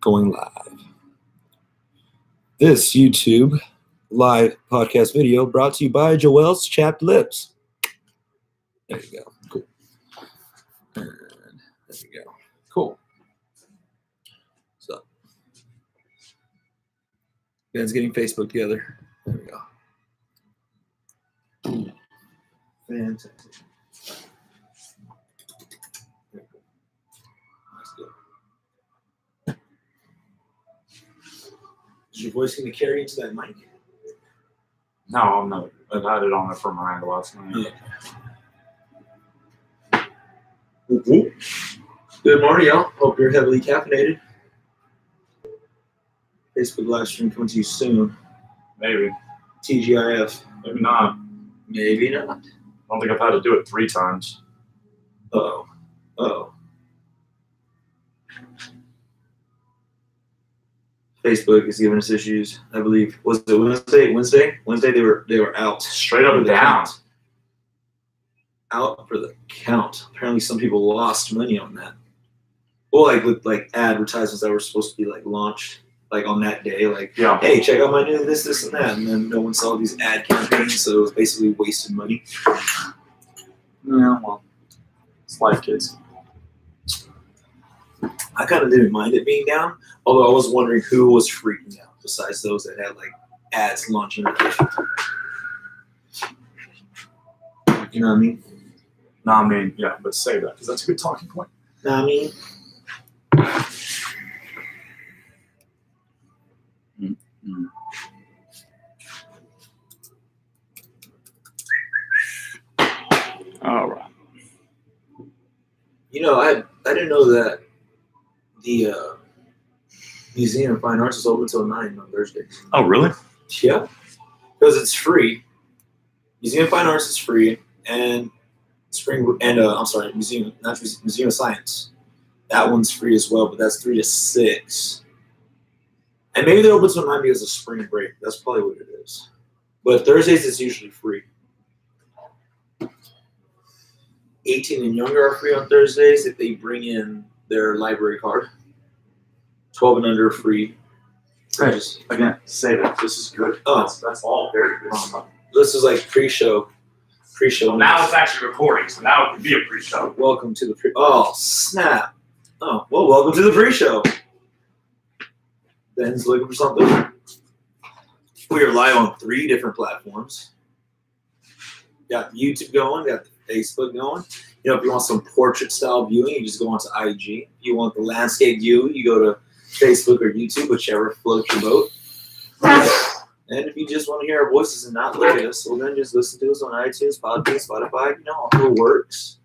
Going live. This YouTube live podcast video brought to you by Joelle's Chapped Lips. There you go. Cool. And there we go. Cool. So, Ben's getting Facebook together. There we go. Fantastic. Is your voice going to carry into that mic? No, I'm not. I've had it on it for Miranda last night. Yeah. Good morning, y'all. Hope you're heavily caffeinated. Facebook live stream coming to you soon. Maybe. TGIF. Maybe not. Maybe not. I don't think I've had to do it 3 times. Uh-oh. Uh-oh. Facebook is giving us issues, I believe. Was it Wednesday? Wednesday they were out. Straight up and down. Out for the count. Apparently some people lost money on that. Well, like with like advertisements that were supposed to be like launched like on that day, like, yeah, hey, check out my new this, and that. And then no one saw these ad campaigns, so it was basically wasted money. Yeah, well, it's life, kids. I kind of didn't mind it being down, although I was wondering who was freaking out besides those that had like ads launching. You know what I mean? No, I mean, yeah, but say that because that's a good talking point. Know what I mean? Mm-hmm. All right. You know, I didn't know that the Museum of Fine Arts is open until 9 on Thursdays. Oh, really? Yeah, because it's free. Museum of Fine Arts is free, and Museum of Science. That one's free as well, but that's 3 to 6. And maybe they're open until 9 because of spring break. That's probably what it is. But Thursdays is usually free. 18 and younger are free on Thursdays if they bring in their library card. 12 and under free. Hey, again, say that. This is good. Oh. That's all very good. This is like pre-show. Well, now it's actually recording, so now it can be a pre-show. Welcome to the Oh, snap. Oh, well, welcome to the pre-show. Ben's looking for something. We are live on 3 different platforms. Got YouTube going, got the Facebook going. You know, if you want some portrait-style viewing, you just go onto IG. If you want the landscape view, you go to Facebook or YouTube, whichever floats your boat. And if you just want to hear our voices and not look at us, well, then just listen to us on iTunes, Podbean, Spotify. You know how it works.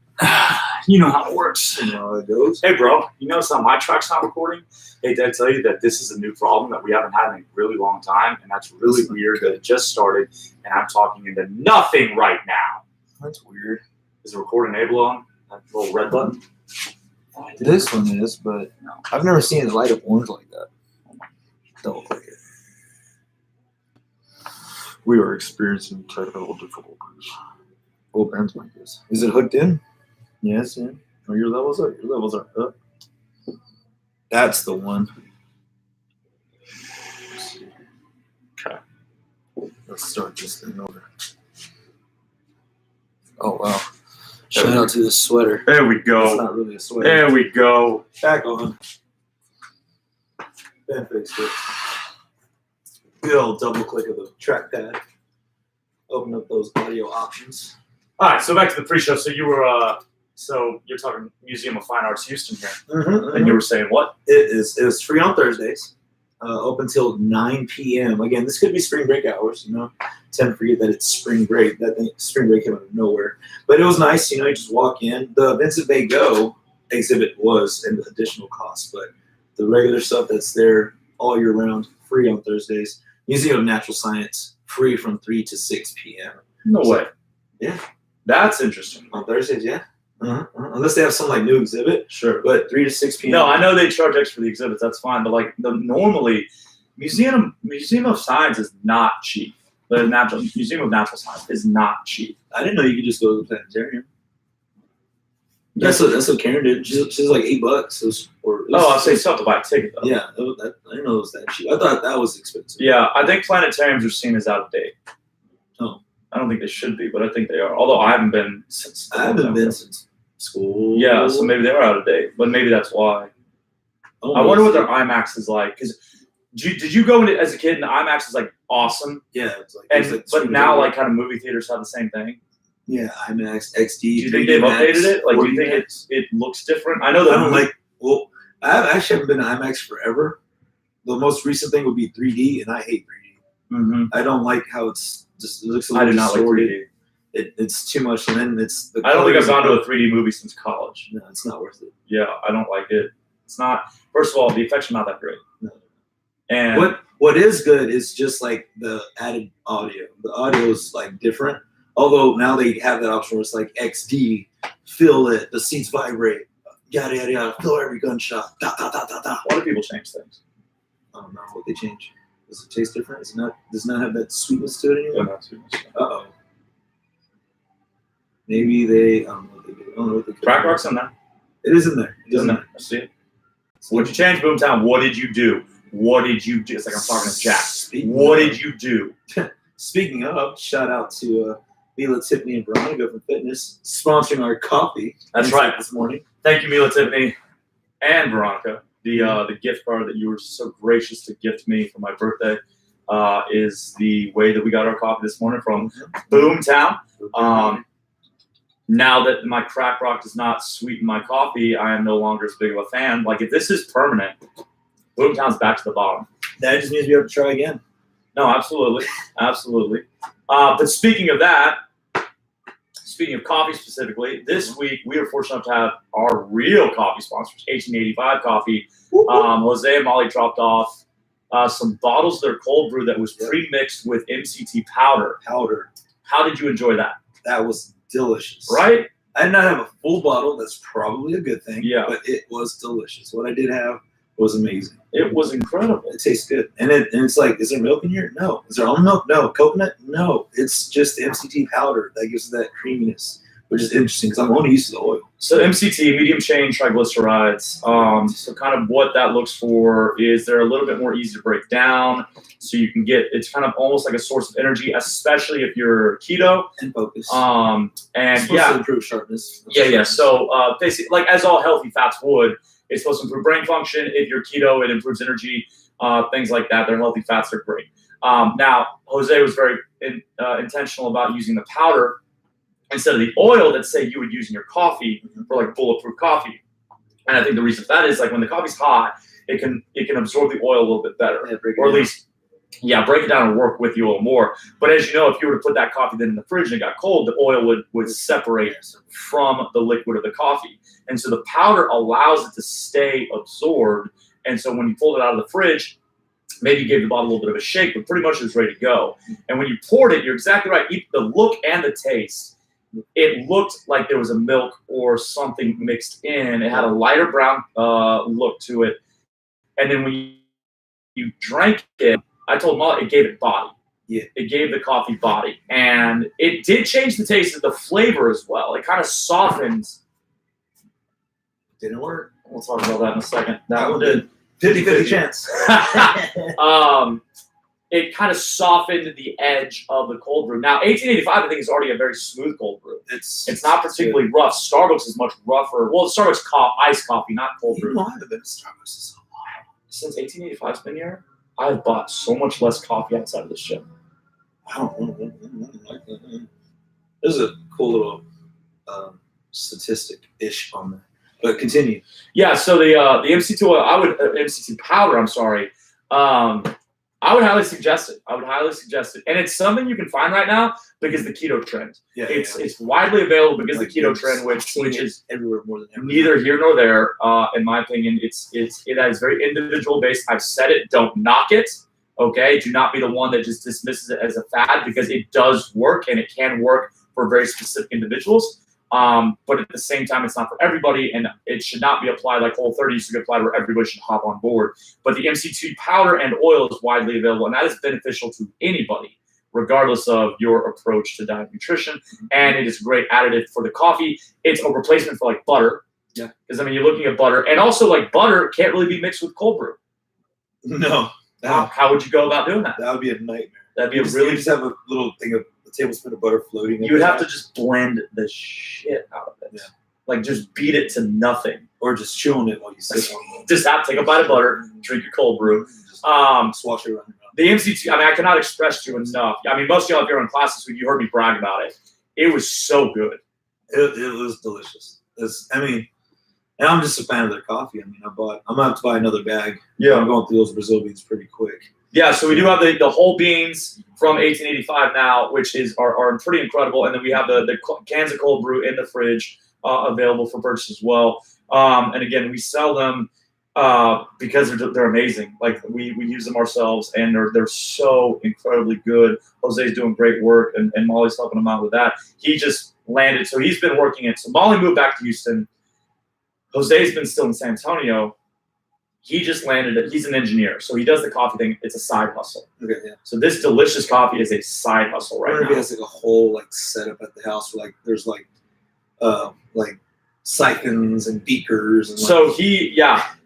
You know how it works. You know how it goes. Hey, bro, you notice how my track's not recording? Hey, did I tell you that this is a new problem that we haven't had in a really long time? And that's really weird that it just started, and I'm talking into nothing right now. That's weird. Is the record enable on? That little red button? This one is, but no. I've never seen it light up orange like that. Double click it. We are experiencing technical difficulties. Oh, Ben's mic is. Is it hooked in? Yes, yeah. Oh, your levels are up. That's the one. Okay. Let's start this thing over. Oh, wow. Shout out to this sweater. There we go. It's not really a sweater. There we go. Back on. Ben fixed it. Good old double click of the trackpad. Open up those audio options. All right, so back to the pre-show. So you were, so you're talking Museum of Fine Arts Houston here, and you were saying what? It is free on Thursdays, open till 9 p.m. Again, this could be spring break hours. You know, tend to forget that it's spring break. Spring break came out of nowhere, but it was nice. You know, you just walk in. The Vincent Van Gogh exhibit was an additional cost, but the regular stuff that's there all year round, free on Thursdays. Museum of Natural Science, free from 3 to 6 p.m. No way. Yeah. That's interesting. On Thursdays, yeah. Unless they have some like new exhibit. Sure. But 3 to 6 p.m. No, I know they charge extra for the exhibits. That's fine. But like normally, Museum of Science is not cheap. The Museum of Natural Science is not cheap. I didn't know you could just go to the planetarium. That's what Karen did. She's like $8. I'll say still have to buy a ticket though. Yeah, I didn't know it was that cheap. I thought that was expensive. Yeah, I think planetariums are seen as out of date. Oh. I don't think they should be, but I think they are. Although I haven't been since. I haven't been since school. Yeah, so maybe they are out of date, but maybe that's why. I wonder what their IMAX is like. Because did you go into as a kid and the IMAX is like awesome? Yeah, but now like kind of movie theaters have the same thing. Yeah, IMAX, XD. Do you think they've updated it? Like, do you think it looks different? I know that. I don't like. Well, I actually haven't been to IMAX forever. The most recent thing would be 3D, and I hate 3D. Mm-hmm. I don't like how it looks a little I do not like distorted. 3D. It's too much, and then it's. I don't think I've gone to a 3D movie since college. No, it's not worth it. Yeah, I don't like it. It's not. First of all, the effects are not that great. No. And what is good is just like the added audio. The audio is like different. Although now they have that option where it's like XD, feel it, the seats vibrate, yada yada yada, feel every gunshot, da da da da da. Why do people change things? I don't know what they change. Does it taste different? Does it not have that sweetness to it anymore? Uh-oh. Maybe they, I don't know what they do. I don't know what they do. Crack Rock's in there. It is in there. It is in there. I see it. What'd you change, Boomtown? What did you do? What did you do? It's like I'm talking to Jack. What did you do? Speaking of, shout out to Mila, Tiffany, and Veronica from Fitness sponsoring our coffee. That's right. This morning. Thank you, Mila, Tiffany, and Veronica. The gift card that you were so gracious to gift me for my birthday is the way that we got our coffee this morning from Boomtown. Now that my Crack Rock does not sweeten my coffee, I am no longer as big of a fan. Like, if this is permanent, Boomtown's back to the bottom. That just means we have to try again. No, absolutely. Absolutely. But speaking of that, speaking of coffee specifically, this week we are fortunate enough to have our real coffee sponsors, 1885 Coffee. Jose and Molly dropped off some bottles of their cold brew that was pre-mixed with MCT powder. How did you enjoy that? That was delicious. Right? I did not have a full bottle. That's probably a good thing. Yeah. But it was delicious. What I did have was amazing. It was incredible. It tastes good. And it's like, is there milk in here? No. Is there almond milk? No. Coconut? No. It's just the MCT powder that gives it that creaminess, which is interesting because I'm only used to the oil. So MCT, medium chain triglycerides. So kind of what that looks for is they're a little bit more easy to break down. So you can get, it's kind of almost like a source of energy, especially if you're keto. And focus. And to improve sharpness. Yeah. So basically, like as all healthy fats would, it's supposed to improve brain function. If you're keto, it improves energy, things like that. They're healthy fats. They're great. Now, Jose was very intentional about using the powder instead of the oil that, say, you would use in your coffee for like bulletproof coffee. And I think the reason for that is like when the coffee's hot, it can absorb the oil a little bit better, or at least break it down and work with the oil more. But as you know, if you were to put that coffee then in the fridge and it got cold, the oil would separate from the liquid of the coffee. And so the powder allows it to stay absorbed. And so when you pulled it out of the fridge, maybe you gave the bottle a little bit of a shake, but pretty much it was ready to go. And when you poured it, you're exactly right. The look and the taste, it looked like there was a milk or something mixed in. It had a lighter brown look to it. And then when you drank it, I told Molly it gave it body. Yeah. It gave the coffee body. And it did change the taste of the flavor as well. It kind of softened. Didn't work. We'll talk about that in a second. That one did. 50-50 chance. It kind of softened the edge of the cold brew. Now, 1885, I think, is already a very smooth cold brew. It's not particularly rough. Starbucks is much rougher. Well, Starbucks iced coffee, not cold brew. You know, I haven't been to Starbucks in so long. Since 1885's been here, I've bought so much less coffee outside of this ship. I don't know. There's a cool little statistic-ish on that. But continue. Yeah, so the MCT oil, MCT powder, I'm sorry. I would highly suggest it. And it's something you can find right now because the keto trend. It's widely available because the keto trend, which is everywhere more than ever. Neither here nor there, in my opinion. It is very individual based. I've said it. Don't knock it. Okay, do not be the one that just dismisses it as a fad because it does work and it can work for very specific individuals. But at the same time, it's not for everybody, and it should not be applied like Whole30 used to be applied where everybody should hop on board. But the MCT powder and oil is widely available, and that is beneficial to anybody, regardless of your approach to diet nutrition. And it is a great additive for the coffee. It's a replacement for like butter. Yeah. Because I mean, you're looking at butter, and also like butter can't really be mixed with cold brew. No. How would you go about doing that? That would be a nightmare. That'd be You really. just have a little thing of a tablespoon of butter floating. You would have to just blend the shit out of it. Yeah. Like just beat it to nothing. Or just chew on it while you sit on it. Just take a bite of butter, drink your cold brew. Just Swash it around. The MCT, I mean, I cannot express to you enough. I mean, most of y'all, if you're in class this week, you heard me brag about it. It was so good. It was delicious. And I'm just a fan of their coffee. I mean, I'm going to have to buy another bag. Yeah. I'm going through those Brazil beans pretty quick. Yeah, so we do have the whole beans from 1885 now, which are pretty incredible. And then we have the cans of cold brew in the fridge available for purchase as well. And again, we sell them because they're amazing. Like we use them ourselves, and they're so incredibly good. Jose's doing great work, and Molly's helping him out with that. He just landed, so he's been working it. So Molly moved back to Houston. Jose's been still in San Antonio. He just landed. He's an engineer, so he does the coffee thing. It's a side hustle. Okay, yeah. So this delicious coffee is a side hustle right I wonder now. if he has like a whole like setup at the house where like there's like siphons and beakers. And So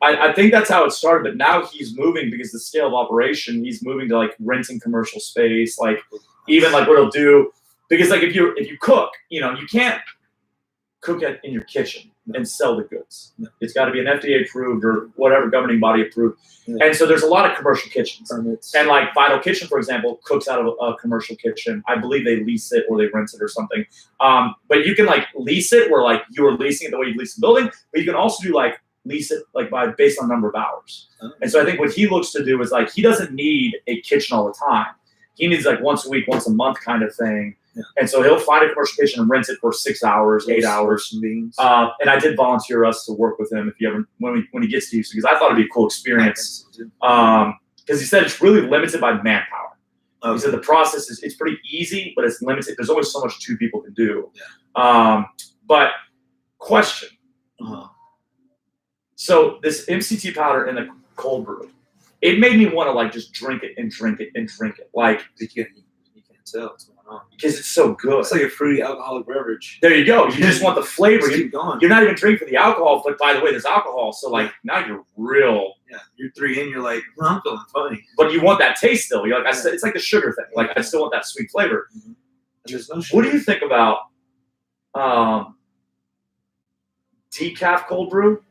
I think that's how it started. But now he's moving because the scale of operation. He's moving to like renting commercial space, like even like what he'll do. Because like if you cook, you can't cook it in your kitchen and sell the goods. No. It's got to be an FDA approved or whatever governing body approved. Yeah. And so there's a lot of commercial kitchens. Permits. And like Vital Kitchen, for example, cooks out of a commercial kitchen. I believe they lease it or they rent it or something. But you can like lease it where like you are leasing it the way you lease the building, but you can also do like lease it like based on number of hours. Oh. And so I think what he looks to do is like he doesn't need a kitchen all the time. He needs like once a week, once a month kind of thing. Yeah. And so he'll find a commercial kitchen and rent it for 6 hours, 8 hours. Beans. And I did volunteer us to work with him if you ever when he gets to Houston, because I thought it'd be a cool experience. Because he said it's really limited by manpower. Okay. He said the process it's pretty easy, but it's limited. There's only so much two people can do. Yeah. But question. Uh-huh. So this MCT powder in the cold brew, it made me want to like just drink it and drink it and drink it. Like You can't tell what's going on. because it's so good. It's like a fruity alcoholic beverage. There you go. You just want the flavor. Just keep going. You're not even drinking for the alcohol, but by the way, there's alcohol. So like now you're real. Yeah, you're 3 in. You're like, I'm feeling funny. But you want that taste still. You're like, it's like the sugar thing. Like I still want that sweet flavor. And there's no sugar. What do you think about decaf cold brew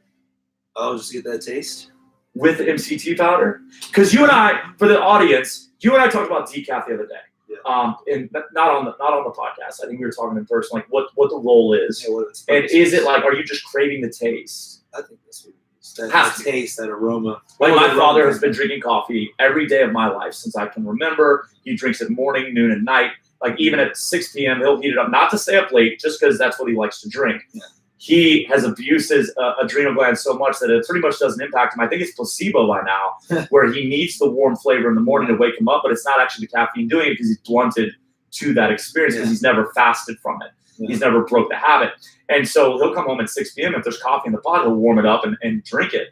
Oh, just get that taste. with MCT powder? Because you and I, for the audience, you and I talked about decaf the other day. Yeah. And not on the podcast. I think we were talking in person, like what the role is. Yeah, well, it's And is it like, are you just craving the taste? I think that's what it is. That Has to. taste, that aroma. Like Oh, my the father aroma. has been drinking coffee every day of my life since I can remember. He drinks it morning, noon, and night. Like even at 6 p.m., he'll heat it up, not to stay up late, just because that's what he likes to drink. Yeah. He has abused his adrenal glands so much that it pretty much doesn't impact him. I think it's placebo by now, where he needs the warm flavor in the morning to wake him up, but it's not actually the caffeine doing it because he's blunted to that experience because he's never fasted from it. Yeah. He's never broke the habit. And so he'll come home at 6 p.m. If there's coffee in the pot, he'll warm it up and drink it.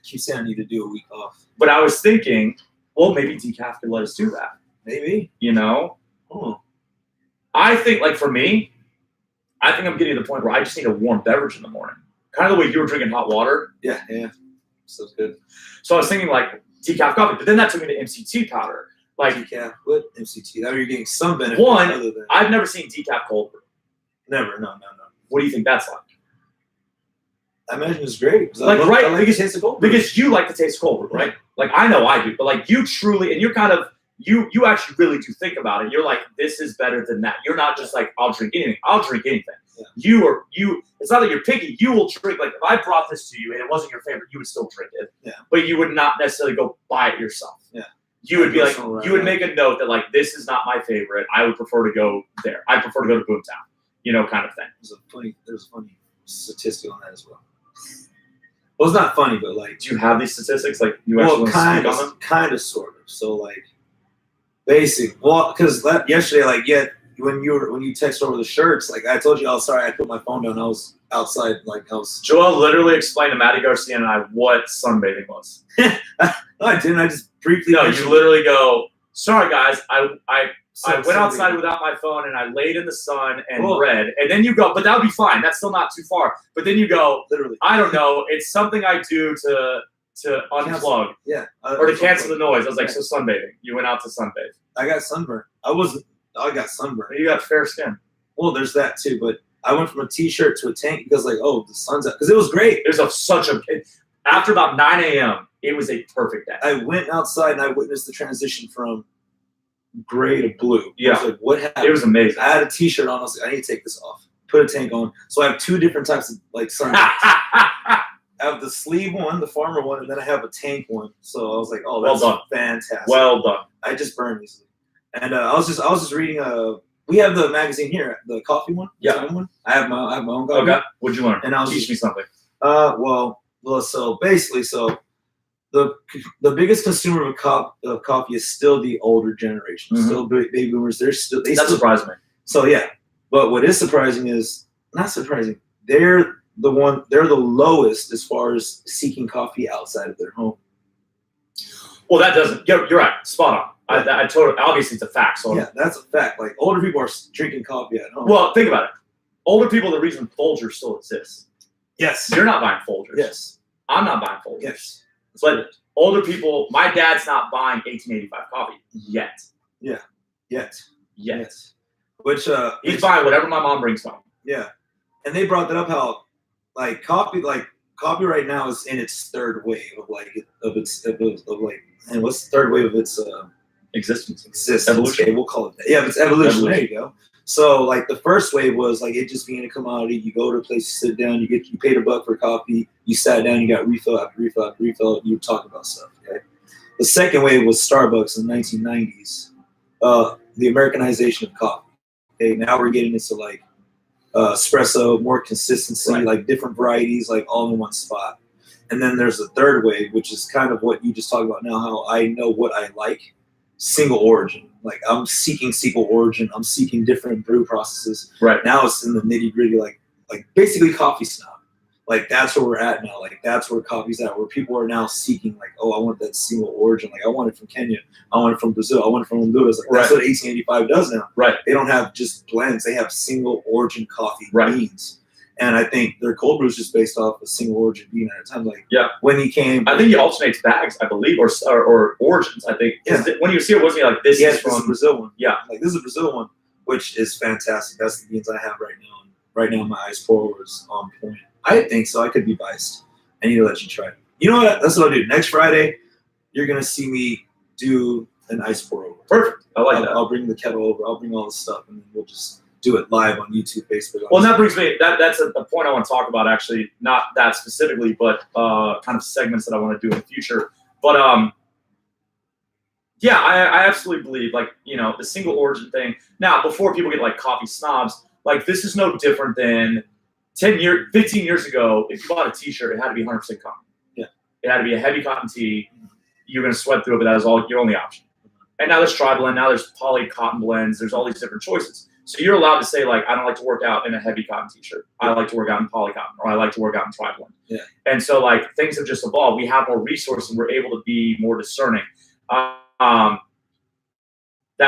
Keep saying I need to do a week off. But I was thinking, well, maybe decaf could let us do that. Maybe. You know? Oh. I think, like for me, I think I'm getting to the point where I just need a warm beverage in the morning. Kind of the way you were drinking hot water. Yeah. So good. So I was thinking like decaf coffee, but then that took me to MCT powder. Like Decaf with MCT. Now you're getting some benefit. one, other than I've never seen decaf cold brew. never. No. What do you think that's like? I imagine it's great. 'Cause Like, I right, like the taste of cold brew. Because you like the taste of cold brew, right? Like I know I do, but like you truly, and you're kind of, you actually really do think about it. You're like, this is better than that. You're not just like, I'll drink anything. I'll drink anything. Yeah. It's not that you're picky. You will drink, like if I brought this to you and it wasn't your favorite, you would still drink it. Yeah. But you would not necessarily go buy it yourself. Yeah. You would be like, Personal, right. you would make a note that like, this is not my favorite. I would prefer to go there. I prefer to go to Boomtown, kind of thing. There's a funny statistic on that as well. Well, it's not funny, but like, Do you have these statistics? Like you actually want to speak on them? kind of, sort of. So like, basic. Well, because yesterday, like, when you text over the shirts, like I told you, oh, sorry, I put my phone down. I was outside, like I was. Joel literally explained to Matty Garcia and I what sunbathing was. No, I didn't. I just briefly. No, you literally go, sorry guys, I went outside without my phone and I laid in the sun and read. And then you go, but that would be fine. That's still not too far. But then you go, literally, I don't know. It's something I do to unplug. Yeah. Or to cancel the noise. I was like, so sunbathing. You went out to sunbathe. I got sunburned. I got sunburned. You got fair skin. Well, there's that too. But I went from a t-shirt to a tank because like, oh, the sun's out. Because it was great. After about 9 a.m., it was a perfect day. I went outside and I witnessed the transition from gray to blue. Yeah. I was like, what happened? It was amazing. I had a t-shirt on. I was like, I need to take this off. Put a tank on. So I have two different types of like sun. I have the sleeve one, the farmer one, and then I have a tank one. So I was like, oh, that's fantastic. Well done. I just burn easily. And I was just reading. We have the magazine here, the coffee one. Yeah. One. I have my own coffee. Okay. What'd you learn? And I was teach me something. Well, so basically, the biggest consumer of coffee is still the older generation. Mm-hmm. Still baby boomers. That surprised me. So yeah, but what is surprising is not surprising. They're the lowest as far as seeking coffee outside of their home. Well, that doesn't. You're right. Spot on. I totally. Obviously, it's a fact. So yeah, that's a fact. Like older people are drinking coffee at home. Well, think about it. Older people, the reason Folgers still exists. Yes. You're not buying Folgers. Yes. I'm not buying Folgers. Yes. But older people, my dad's not buying 1885 coffee yet. Yeah. Yet. Which he's buying whatever my mom brings home. Yeah. And they brought that up how coffee right now is in its third wave of and what's the third wave of its existence? Evolution. Okay, we'll call it that. Yeah, it's evolution. There you go. So like the first wave was like it just being a commodity. You go to a place, you sit down, you paid $1 for coffee, you sat down, you got refill after refill after refill, you talk about stuff. Okay. The second wave was Starbucks in the 1990s. The Americanization of coffee. Okay, now we're getting into like espresso, more consistency, right. Like different varieties, like all in one spot. And then there's the third wave, which is kind of what you just talked about now, how I know what I like. Single origin. Like I'm seeking single origin. I'm seeking different brew processes. Right. Now it's in the nitty gritty, like basically coffee snob. Like that's where we're at now. Like that's where coffee's at, where people are now seeking like, oh, I want that single origin. Like I want it from Kenya. I want it from Brazil. I want it from Honduras. Like, that's what 1885 does now. Right. They don't have just blends. They have single origin coffee beans. And I think their cold brew is just based off a single origin bean at a time. Like when he came, I think he alternates bags, I believe, or origins. I think when you see it, wasn't he like this? Is from the Brazil one. Yeah, like this is a Brazil one, which is fantastic. That's the beans I have right now. And right now, my ice pour is on point. I think so. I could be biased. I need to let you try it. You know what? That's what I'll do. Next Friday, you're gonna see me do an ice pour over. Perfect. I like that. I'll bring the kettle over. I'll bring all the stuff, and then we'll just do it live on YouTube, Facebook. Well, that brings me. That's a point I want to talk about. Actually, not that specifically, but kind of segments that I want to do in the future. But yeah, I absolutely believe the single origin thing. Now, before people get like coffee snobs, like this is no different than 15 years ago. If you bought a T-shirt, it had to be 100% cotton. Yeah, it had to be a heavy cotton tee. You're gonna sweat through it, but that was all your only option. And now there's tri-blend. Now there's poly cotton blends. There's all these different choices. So you're allowed to say, like, I don't like to work out in a heavy cotton T-shirt. I like to work out in poly cotton, or I like to work out in tri-blend. Yeah. And so, like, things have just evolved. We have more resources, and we're able to be more discerning. That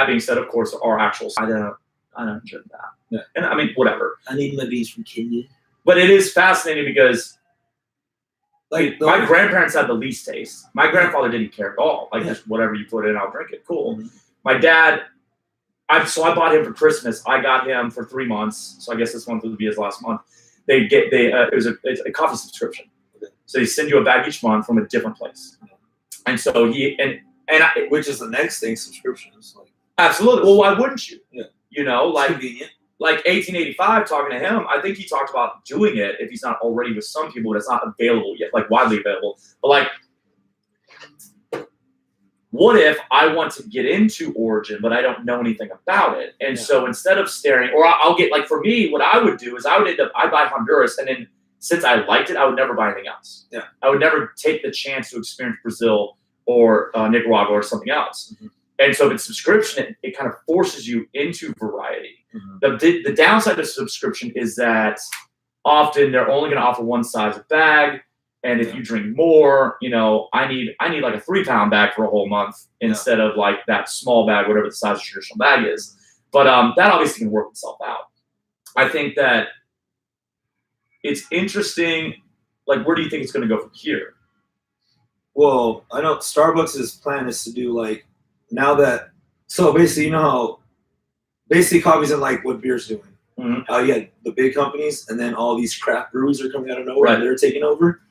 being said, of course, our actual I don't enjoy that. Yeah. And I mean, whatever. I need my beans from Kenya. But it is fascinating because, like, my grandparents had the least taste. My grandfather didn't care at all. Like, just whatever you put in, I'll drink it. Cool. Mm-hmm. My dad. I bought him for Christmas. I got him for 3 months. So I guess this month would be his last month. It's a coffee subscription. So they send you a bag each month from a different place. And so which is the next thing, subscriptions. Like, absolutely. Well, why wouldn't you? Yeah. You know, like convenient. Like 1885, talking to him, I think he talked about doing it if he's not already with some people, but it's not available yet, like widely available. But like, what if I want to get into Origin, but I don't know anything about it? And so instead of staring, or I'll get, like, for me, what I would do is I'd buy Honduras, and then since I liked it, I would never buy anything else. Yeah. I would never take the chance to experience Brazil or Nicaragua or something else. Mm-hmm. And so if it's subscription, it kind of forces you into variety. Mm-hmm. The downside of subscription is that often they're only going to offer one size of bag. And if you drink more, I need like a 3-pound bag for a whole month instead of like that small bag, whatever the size of your traditional bag is. But that obviously can work itself out. I think that it's interesting. Like, where do you think it's going to go from here? Well, I know Starbucks' plan is to do like now that. So basically, how basically coffee's in like what beer's doing. Mm-hmm. You had the big companies, and then all these craft breweries are coming out of nowhere, and they're taking over.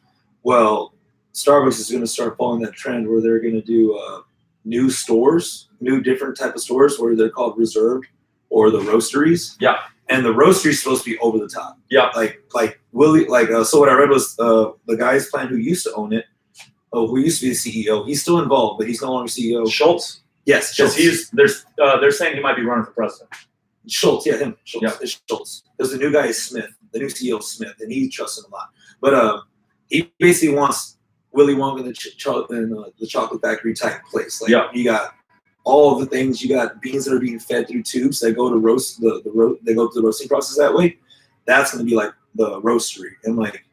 Well, Starbucks is going to start following that trend where they're going to do new stores, new different type of stores where they're called reserved or the roasteries. Yeah. And the roastery is supposed to be over the top. Yeah. Like Willie, so what I read was the guy's plan who used to own it, who used to be the CEO. He's still involved, but he's no longer CEO. Schultz. Yes, because they're saying he might be running for president. Schultz, yeah, him. Schultz. Yeah. It's Schultz. Because the new guy is Smith, the new CEO is Smith, and he trusts him a lot. But he basically wants Willy Wonka in the chocolate factory type place. Like you got all of the things. You got beans that are being fed through tubes that go to roast they go through the roasting process that way. That's going to be like the roastery and like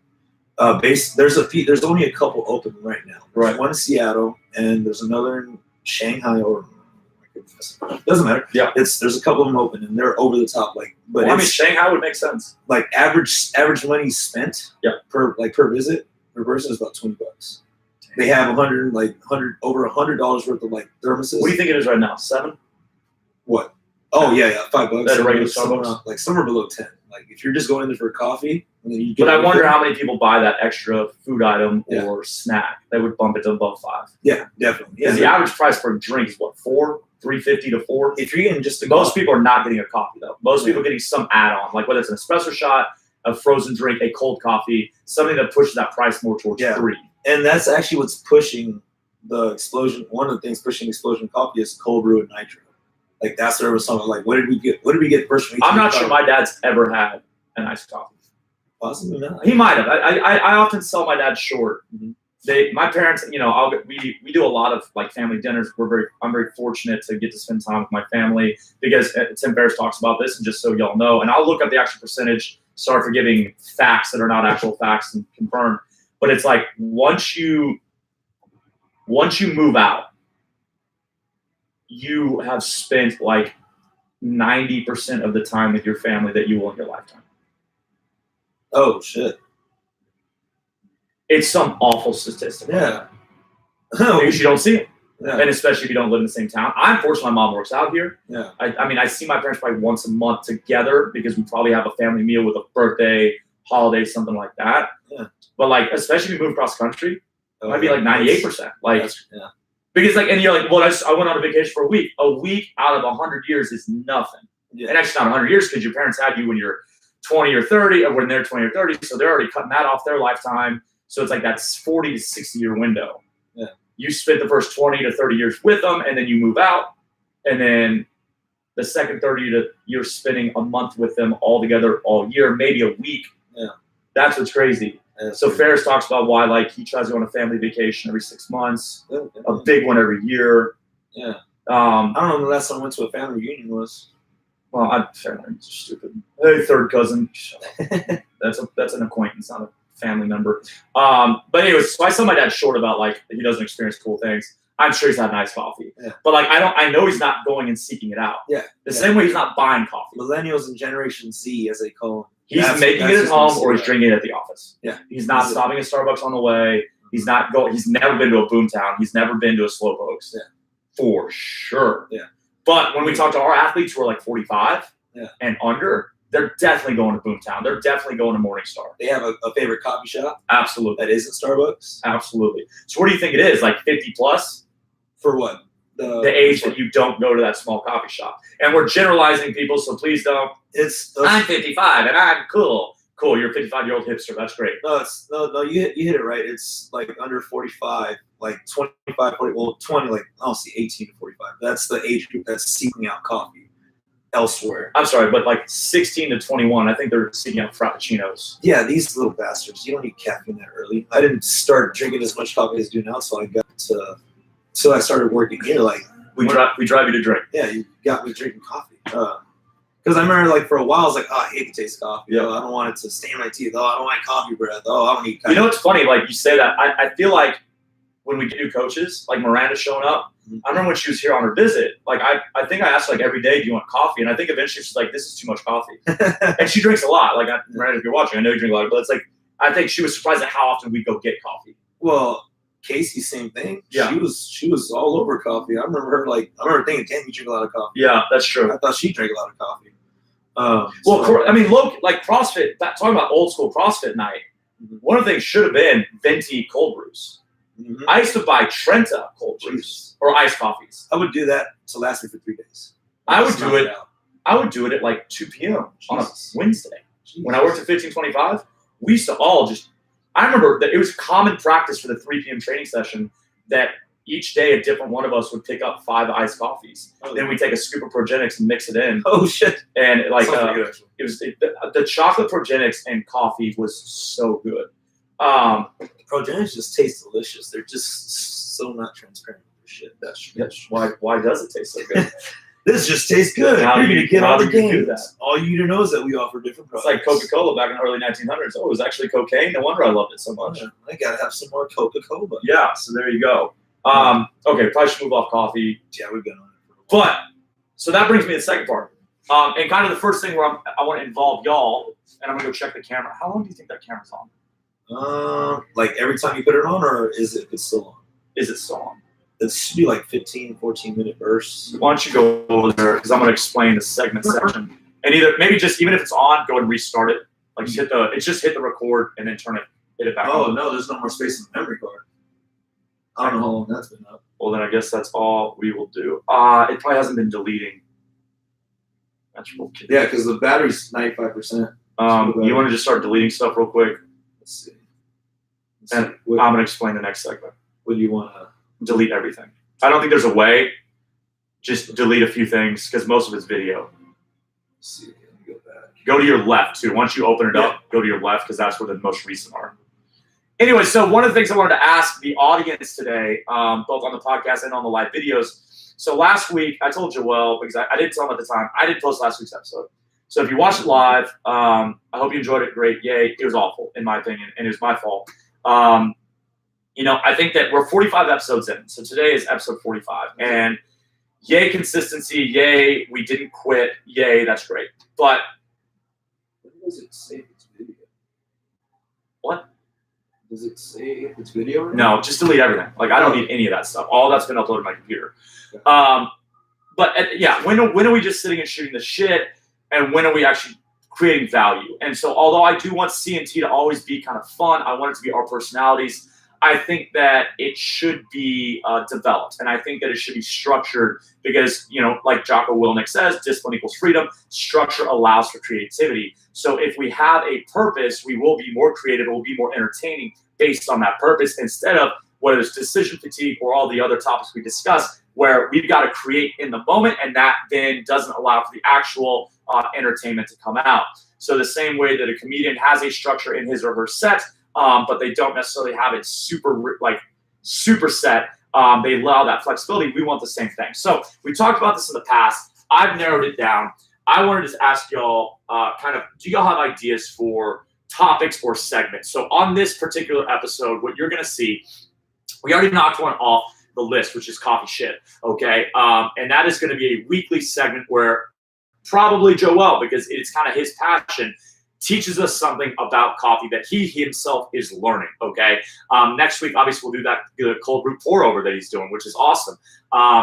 there's only a couple open right now. There's one in Seattle and there's another in Shanghai or doesn't matter. Yeah, there's a couple of them open and they're over the top. Like, but I mean Shanghai would make sense. Like average money spent per visit per person is about $20. They have over $100 worth of like thermoses. What do you think it is right now? 7? What? Oh yeah, $5. At a regular Starbucks, like somewhere below 10. Like if you're just going in there for a coffee, and then you get. But I wonder how many people buy that extra food item or snack that would bump it to above 5. Yeah, definitely. Because the average price for a drink is what, $3.50 to $4. If you're getting just most people are not getting a coffee though. Most people are getting some add-on, like whether it's an espresso shot, a frozen drink, a cold coffee, something that pushes that price more towards 3. And that's actually what's pushing the explosion. One of the things pushing explosion coffee is cold brew and nitro. Like that's what I was talking. Like, what did we get first? I'm not sure my dad's ever had an iced coffee. Possibly not. He might have. I often sell my dad short. Mm-hmm. My parents, we do a lot of like family dinners. I'm very fortunate to get to spend time with my family because Tim Ferriss talks about this, and just so y'all know, and I'll look up the actual percentage. Sorry for giving facts that are not actual facts and confirmed, but it's like once you move out, you have spent like 90% of the time with your family that you will in your lifetime. Oh shit! It's some awful statistic. Yeah. Because you don't see it. Yeah. And especially if you don't live in the same town. I'm fortunate my mom works out here. Yeah. I mean, I see my parents probably once a month together because we probably have a family meal with a birthday, holiday, something like that. Yeah. But like, especially if you move across the country, it might be like 98%. Like, because like, and you're like, well, I went on a vacation for a week. A week out of 100 years is nothing. Yeah. And actually not 100 years because your parents had you when you're 20 or 30, or when they're 20 or 30. So they're already cutting that off their lifetime. So it's like that 40 to 60 year window. Yeah. You spent the first 20 to 30 years with them, and then you move out, and then the second 30 you're spending a month with them all together all year, maybe a week. Yeah. That's what's crazy. So Ferriss talks about why like he tries to go on a family vacation every 6 months, a big one every year. Yeah. I don't know when the last time I went to a family reunion was. Well, family is stupid. Hey, third cousin. That's an acquaintance, not a family member. But anyways, so I tell my dad short about like he doesn't experience cool things. I'm sure he's had nice coffee. Yeah. But like I know he's not going and seeking it out. Yeah. The same way he's not buying coffee. Millennials and Generation Z, as they call them. He's making it at home or he's drinking it at the office. Yeah. He's not stopping at Starbucks on the way. He's not going. He's never been to a boomtown. He's never been to a Slowpokes. Yeah. For sure. Yeah. But when we talk to our athletes who are like 45 and under, they're definitely going to Boomtown. They're definitely going to Morningstar. They have a favorite coffee shop? Absolutely. That isn't Starbucks? Absolutely. So what do you think it is? Like 50 plus? For what? The age that you don't go to that small coffee shop. And we're generalizing people, so please don't. I'm 55 and I'm cool. Cool, you're a 55-year-old hipster. That's great. No, you hit it right. It's like under 45, like 25, 40, well, 20, like, I don't see 18 to 45. That's the age group that's seeking out coffee elsewhere. I'm sorry, but like 16 to 21, I think they're seeking out frappuccinos. Yeah, these little bastards. You don't need caffeine that early. I didn't start drinking as much coffee as I do now, so I started working here. Like we drive you to drink. Yeah, you got me drinking coffee. Because I remember, like, for a while, I was like, oh, I hate the taste of coffee. Yeah. Oh, I don't want it to stain my teeth. Oh, I don't like coffee breath. Oh, I don't eat coffee. You know what's funny? Like, you say that. I feel like when we get new coaches, like Miranda showing up, I remember when she was here on her visit, like, I think I asked her, like, every day, do you want coffee? And I think eventually she's like, this is too much coffee. And she drinks a lot. Like, Miranda, if you're watching, I know you drink a lot. But it's like, I think she was surprised at how often we go get coffee. Well, Casey, same thing. Yeah. She was all over coffee. I remember her, like, thinking, damn, you drink a lot of coffee. Yeah, that's true. I thought she drank a lot of coffee. Look, like CrossFit, talking about old school CrossFit night, one of the things should have been venti cold brews. Mm-hmm. I used to buy Trenta cold brews or iced coffees. I would do that to last me for 3 days. I would do it at like 2 p.m. on a Wednesday. When I worked at 1525, we used to all just, I remember that it was common practice for the 3 p.m. training session that each day a different one of us would pick up 5 iced coffees. Then we take a scoop of Progenics and mix it in. Oh, shit. And the chocolate Progenics and coffee was so good. Progenics just taste delicious. They're just so not transparent with their shit. That's true. Why does it taste so good? This just tastes good. How You're do going to get how all the do you do games. that? All you need to know is that we offer different It's products. like Coca-Cola back in the early 1900s. Oh, it was actually cocaine. No wonder I loved it so much. Yeah, I got to have some more Coca-Cola. Yeah, so there you go. Okay, probably should move off coffee. Yeah, we've been on it for a while. But, so that brings me to the second part. And kind of the first thing where I want to involve y'all, and I'm going to go check the camera. How long do you think that camera's on? Like every time you put it on, or is it's still on? Is it still on? It should be like 15, 14-minute bursts. Why don't you go over there, because I'm going to explain the segment section. And even if it's on, go and restart it. Like just hit the record and then hit it back on. Oh, no, there's no more space in the memory card. I don't know how long that's been up. Well, then I guess that's all we will do. It probably hasn't been deleting. That's real kidding. Yeah, because the battery's 95%. You want to just start deleting stuff real quick? Let's see. And I'm going to explain the next segment. What do you want to delete everything? I don't think there's a way. Just delete a few things because most of it's video. see? Let me go back. Go to your left too. Once you open it up, go to your left because that's where the most recent are. Anyway, so one of the things I wanted to ask the audience today, both on the podcast and on the live videos. So last week, I told Joel, because I didn't tell him at the time, I didn't post last week's episode. So if you watched it live, I hope you enjoyed it. Great. Yay. It was awful, in my opinion, and it was my fault. I think that we're 45 episodes in. So today is episode 45. And yay, consistency. Yay, we didn't quit. Yay, that's great. But when does it save its video? What? Does it say if it's video? Or no, just delete everything. Like, I don't need any of that stuff. All that's been uploaded to my computer. Okay. When are we just sitting and shooting the shit? And when are we actually creating value? And so although I do want CNT to always be kind of fun, I want it to be our personalities, I think that it should be developed. And I think that it should be structured because, like Jocko Willink says, discipline equals freedom. Structure allows for creativity. So if we have a purpose, we will be more creative, we'll be more entertaining based on that purpose instead of whether it's decision fatigue or all the other topics we discussed where we've got to create in the moment and that then doesn't allow for the actual entertainment to come out. So the same way that a comedian has a structure in his or her set, but they don't necessarily have it super set. They allow that flexibility. We want the same thing. So we talked about this in the past. I've narrowed it down. I wanted to ask y'all do y'all have ideas for topics or segments? So on this particular episode, what you're going to see, we already knocked one off the list, which is coffee shit. Okay. And that is going to be a weekly segment where probably Joel, because it's kind of his passion, teaches us something about coffee that he himself is learning, okay? Next week, obviously, we'll do the cold brew pour over that he's doing, which is awesome.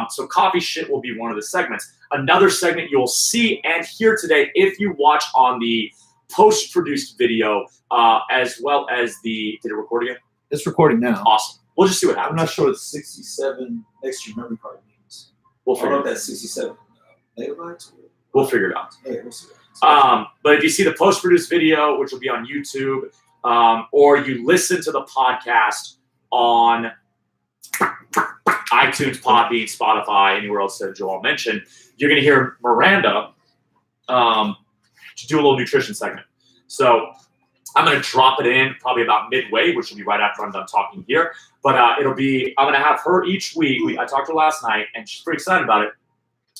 So coffee shit will be one of the segments. Another segment you'll see and hear today if you watch on the post-produced video, as well as did it record again? It's recording now. Awesome. We'll just see what I'm happens. not sure what 67 next to your memory card means. We'll I figure don't know it if out. that's 67 megabytes. We'll figure it out. Yeah, we'll see. But if you see the post-produced video, which will be on YouTube, or you listen to the podcast on iTunes, Podbean, Spotify, anywhere else that Joel mentioned, you're going to hear Miranda to do a little nutrition segment. So I'm going to drop it in probably about midway, which will be right after I'm done talking here. But I'm going to have her each week. I talked to her last night, and she's pretty excited about it.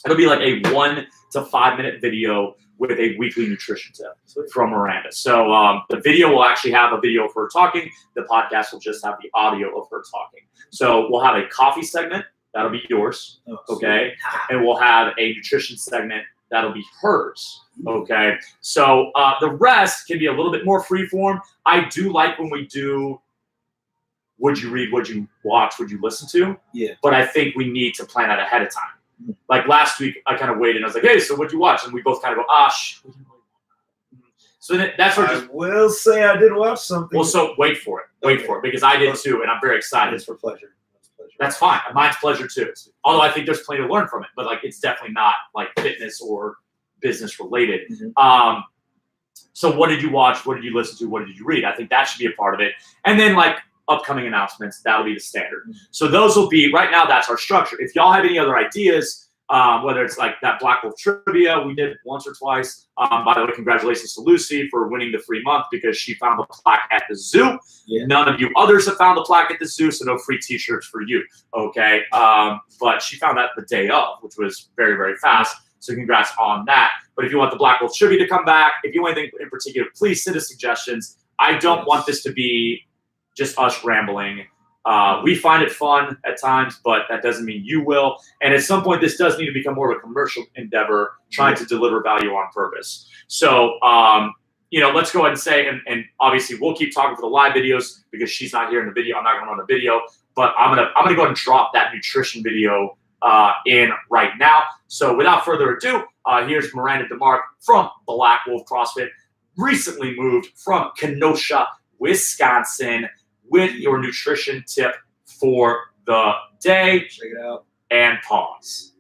It'll be like a 1 to 5 minute video with a weekly nutrition tip from Miranda. So the video will actually have a video of her talking. The podcast will just have the audio of her talking. So we'll have a coffee segment. That'll be yours. Okay. And we'll have a nutrition segment. That'll be hers. Okay. So the rest can be a little bit more freeform. I do like when we do would you read, would you watch, would you listen to? Yeah. But I think we need to plan that ahead of time. Like last week, I kind of waited and I was like, hey, so what'd you watch? And we both kind of go, So that's what I will say I did watch something. Well, so wait for it. Wait for it because I did too. And I'm very excited. It's for pleasure. That's fine. Mine's pleasure too. Although I think there's plenty to learn from it, but like it's definitely not like fitness or business related. So what did you watch? What did you listen to? What did you read? I think that should be a part of it. And then like upcoming announcements, that'll be the standard. So those will be, right now, that's our structure. If y'all have any other ideas, whether it's like that Black Wolf trivia we did once or twice. By the way, congratulations to Lucy for winning the free month because she found the plaque at the zoo. Yeah. None of you others have found the plaque at the zoo, so no free t-shirts for you, okay? But she found that the day of, which was very, very fast. So congrats on that. But if you want the Black Wolf trivia to come back, if you want anything in particular, please send us suggestions. I don't want this to be just us rambling. We find it fun at times, but that doesn't mean you will. And at some point, this does need to become more of a commercial endeavor, trying to deliver value on purpose. So, let's go ahead and say, and obviously we'll keep talking for the live videos because she's not here in the video. I'm not going to run the video, but I'm gonna go ahead and drop that nutrition video in right now. So without further ado, here's Miranda DeMark from Black Wolf CrossFit, recently moved from Kenosha, Wisconsin, with your nutrition tip for the day. Check it out. And pause.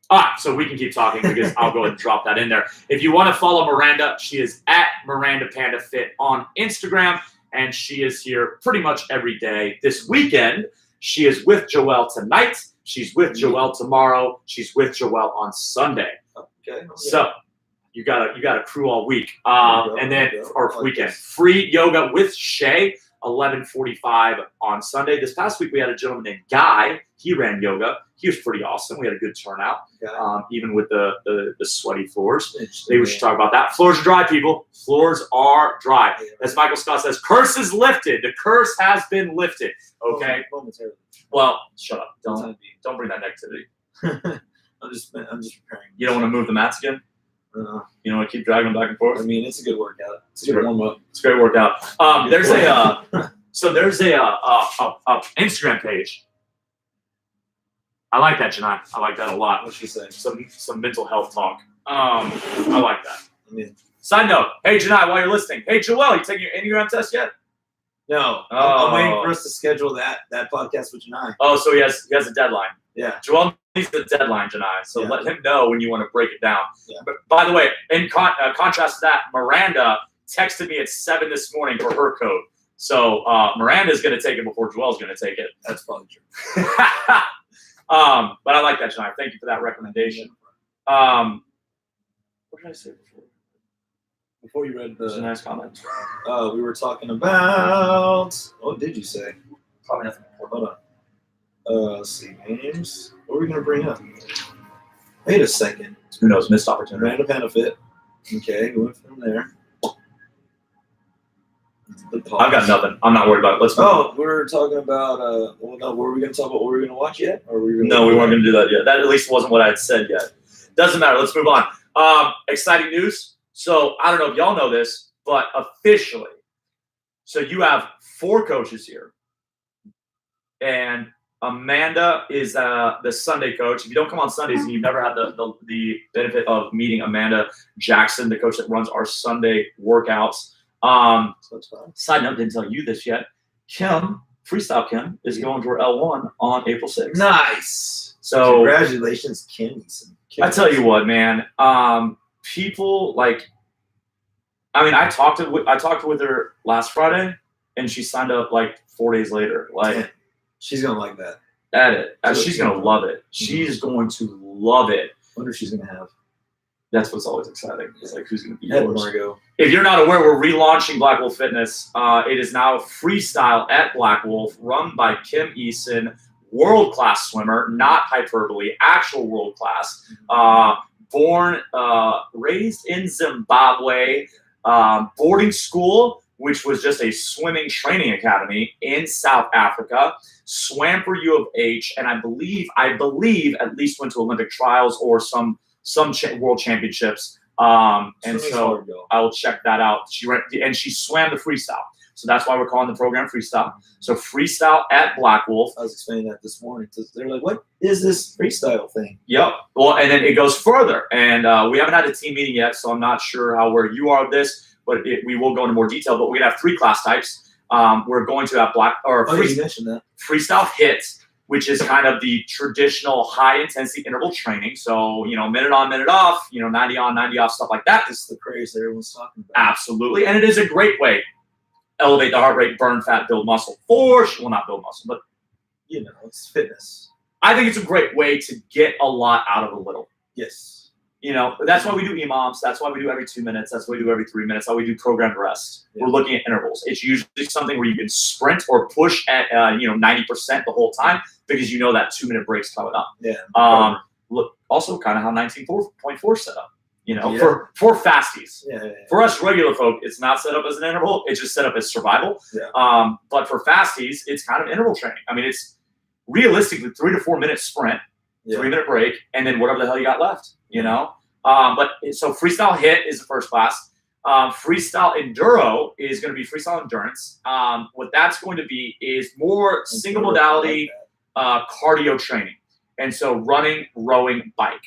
All right, so we can keep talking because I'll go ahead and drop that in there. If you want to follow Miranda, she is at Miranda Panda Fit on Instagram, and she is here pretty much every day. This weekend, she is with Joelle tonight. She's with Joelle tomorrow. She's with Joelle on Sunday. Okay. So you got a crew all week, and then or weekend free yoga with Shay. 11:45 on Sunday. This past week, we had a gentleman named Guy. He ran yoga. He was pretty awesome. We had a good turnout, even with the sweaty floors. Maybe we should talk about that. Floors are dry, people. Floors are dry. As Michael Scott says, curse is lifted. The curse has been lifted. Okay. Momentarily. Well, shut up. Don't bring that negativity. I'm just preparing. You don't want to move the mats again? You know, keep dragging them back and forth. I mean, it's a good workout. It's a good warm up. It's a great workout. There's a Instagram page. I like that, Janai. I like that a lot. What's she saying? Some mental health talk. I like that. I mean, side note. Hey, Janai, while you're listening. Hey, Joelle, you taking your Enneagram test yet? No. I'm waiting for us to schedule that podcast with Janai. Oh, so he has a deadline. Yeah. Joelle needs the deadline, Janai. So let him know when you want to break it down. Yeah. But by the way, in contrast to that, Miranda texted me at 7 this morning for her code. So Miranda's going to take it before Joelle's going to take it. That's probably true. But I like that, Janai. Thank you for that recommendation. What did I say before? Before you read the Janai's comment. We were talking about. What did you say? Probably nothing. Hold on. Let's see, names. What are we gonna bring up? Wait a second. Who knows? Missed opportunity. Miranda Panda Fit. Okay, going from there. I've got nothing. I'm not worried about it. Let's move on. We're talking about. Were we gonna talk about what we were gonna watch yet? Or were we No, we weren't gonna do that yet. That at least wasn't what I had said yet. Doesn't matter. Let's move on. Exciting news. So I don't know if y'all know this, but officially, so you have 4 coaches here, and Amanda is the Sunday coach. If you don't come on Sundays and you've never had the benefit of meeting Amanda Jackson, the coach that runs our Sunday workouts. Side note, didn't tell you this yet. Kim, Freestyle Kim, is going to her L1 on April 6th. Nice. So congratulations, Kim. I tell you what, man. People like. I mean, I talked with her last Friday, and she signed up like 4 days later. Like. She's going to like that. At it. She's going to love it. She's going to love it. I wonder if she's going to have. That's what's always exciting. It's like, who's going to be yours? Margo. If you're not aware, we're relaunching Black Wolf Fitness. It is now Freestyle at Black Wolf, run by Kim Eason world-class swimmer, not hyperbole, actual world-class, born, raised in Zimbabwe, boarding school, which was just a swimming training academy in South Africa, swam for U of H, and I believe at least went to Olympic trials or some world championships. And so I will check that out. She swam the freestyle. So that's why we're calling the program Freestyle. So Freestyle at Black Wolf. I was explaining that this morning. They're like, what is this freestyle thing? Yep. Well, and then it goes further. And we haven't had a team meeting yet, so I'm not sure where you are with this, but we will go into more detail. But we're going to have 3 class types. We're going to have you mentioned that. Freestyle HIIT, which is kind of the traditional high-intensity interval training. So, minute on, minute off, 90 on, 90 off, stuff like that. This is the craze that everyone's talking about. Absolutely. And it is a great way. Elevate the heart rate, burn fat, build muscle. Well, not build muscle, but it's fitness. I think it's a great way to get a lot out of a little. Yes. That's why we do EMOMs. That's why we do every 2 minutes. That's why we do every 3 minutes. That's why we do programmed rest. Yeah. We're looking at intervals. It's usually something where you can sprint or push at 90% the whole time because that 2-minute break's coming up. Yeah. Look, also kind of how 19.4 set up. For fasties. Yeah. For us regular folk, it's not set up as an interval. It's just set up as survival. Yeah. But for fasties, it's kind of interval training. I mean, it's realistically 3 to 4 minute sprint, 3-minute break, and then whatever the hell you got left, so Freestyle HIIT is the first class. Freestyle Enduro is going to be Freestyle Endurance. What that's going to be is more single modality cardio training. And so running, rowing, bike.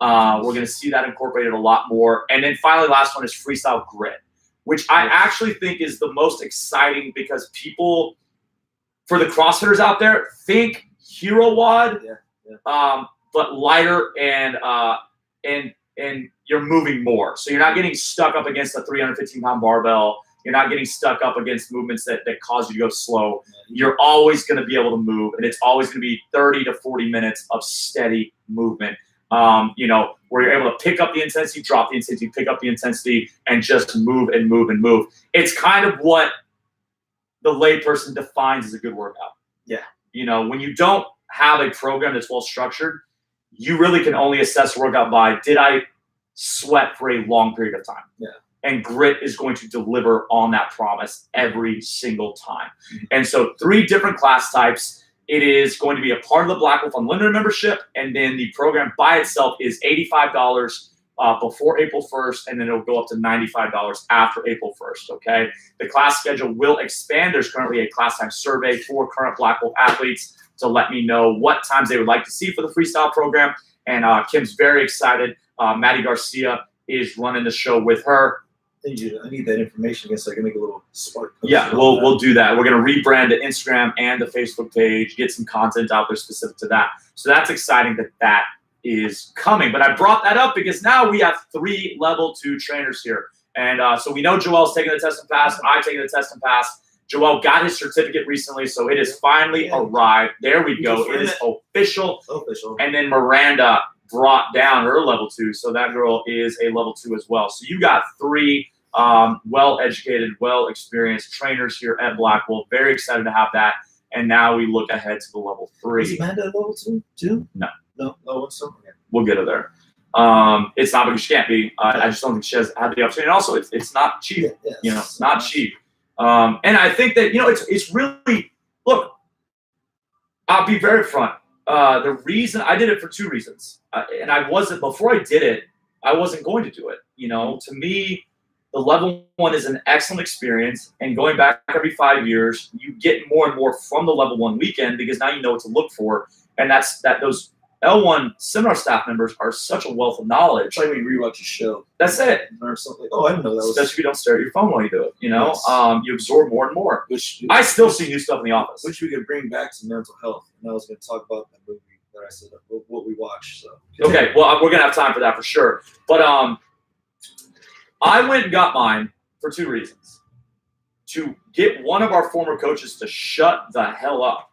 We're going to see that incorporated a lot more. And then finally, last one is Freestyle Grit, which I actually think is the most exciting because people, for the CrossFitters out there, think Hero WOD, but lighter and you're moving more. So you're not getting stuck up against a 315-pound barbell. You're not getting stuck up against movements that cause you to go slow. You're always going to be able to move, and it's always going to be 30 to 40 minutes of steady movement. Where you're able to pick up the intensity, drop the intensity, pick up the intensity, and just move and move and move. It's kind of what the layperson defines as a good workout. Yeah. When you don't have a program that's well structured, you really can only assess a workout by, did I sweat for a long period of time? Yeah. And Grit is going to deliver on that promise every single time. And so 3 different class types. It is going to be a part of the Black Wolf Unlimited membership, and then the program by itself is $85 before April 1st, and then it'll go up to $95 after April 1st, okay? The class schedule will expand. There's currently a class time survey for current Black Wolf athletes to let me know what times they would like to see for the freestyle program, and Kim's very excited. Maddie Garcia is running the show with her. I need that information so I can make a little spark. Yeah, we'll do that. We're going to rebrand the Instagram and the Facebook page, get some content out there specific to that. So that's exciting that is coming. But I brought that up because now we have 3 level 2 trainers here. And so we know Joel's taking the test and pass, and I've taken the test and pass. Joel got his certificate recently, so it has finally arrived. There we go. It is official. And then Miranda brought down her level 2, so that girl is a level 2 as well. So you got 3 well-educated, well-experienced trainers here at Black Wolf. Very excited to have that. And now we look ahead to the level 3. Is Amanda level 2 too? No. Oh, what's so? We'll get her there. It's not because she can't be. I just don't think she has had the opportunity. And also, it's not cheap. It's not cheap. And I think that it's really, look. I'll be very front. The reason I did it for 2 reasons, and before I did it, I wasn't going to do it. To me, the level 1 is an excellent experience, and going back every 5 years, you get more and more from the level 1 weekend because now you know what to look for, and those L1 seminar staff members are such a wealth of knowledge. It's like when you rewatch a show. That's it. Or something. Oh, I didn't know that. Especially if you don't stare at your phone while you do it. Yes. You absorb more and more. I still see new stuff in the office. Which we could bring back to mental health. And I was going to talk about that movie that I said what we watched. So okay, well we're going to have time for that for sure. But I went and got mine for 2 reasons. To get one of our former coaches to shut the hell up,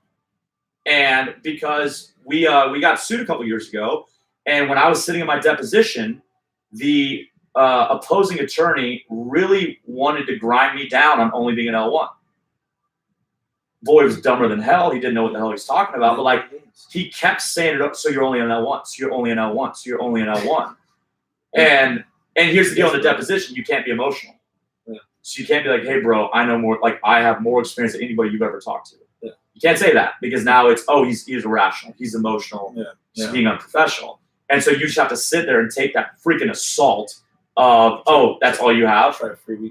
and because we got sued a couple years ago, and when I was sitting in my deposition, the opposing attorney really wanted to grind me down on only being an L1. Boy, he was dumber than hell. He didn't know what the hell he was talking about. But he kept saying it. So you're only an L1. So you're only an L1. So you're only an L1. And here's the deal in the deposition: you can't be emotional. Yeah. So you can't be like, "Hey, bro, I know more. Like, I have more experience than anybody you've ever talked to." Yeah. You can't say that because now it's, oh, he's irrational. He's emotional. Yeah. He's being unprofessional. And so you just have to sit there and take that freaking assault of, oh, that's all you have?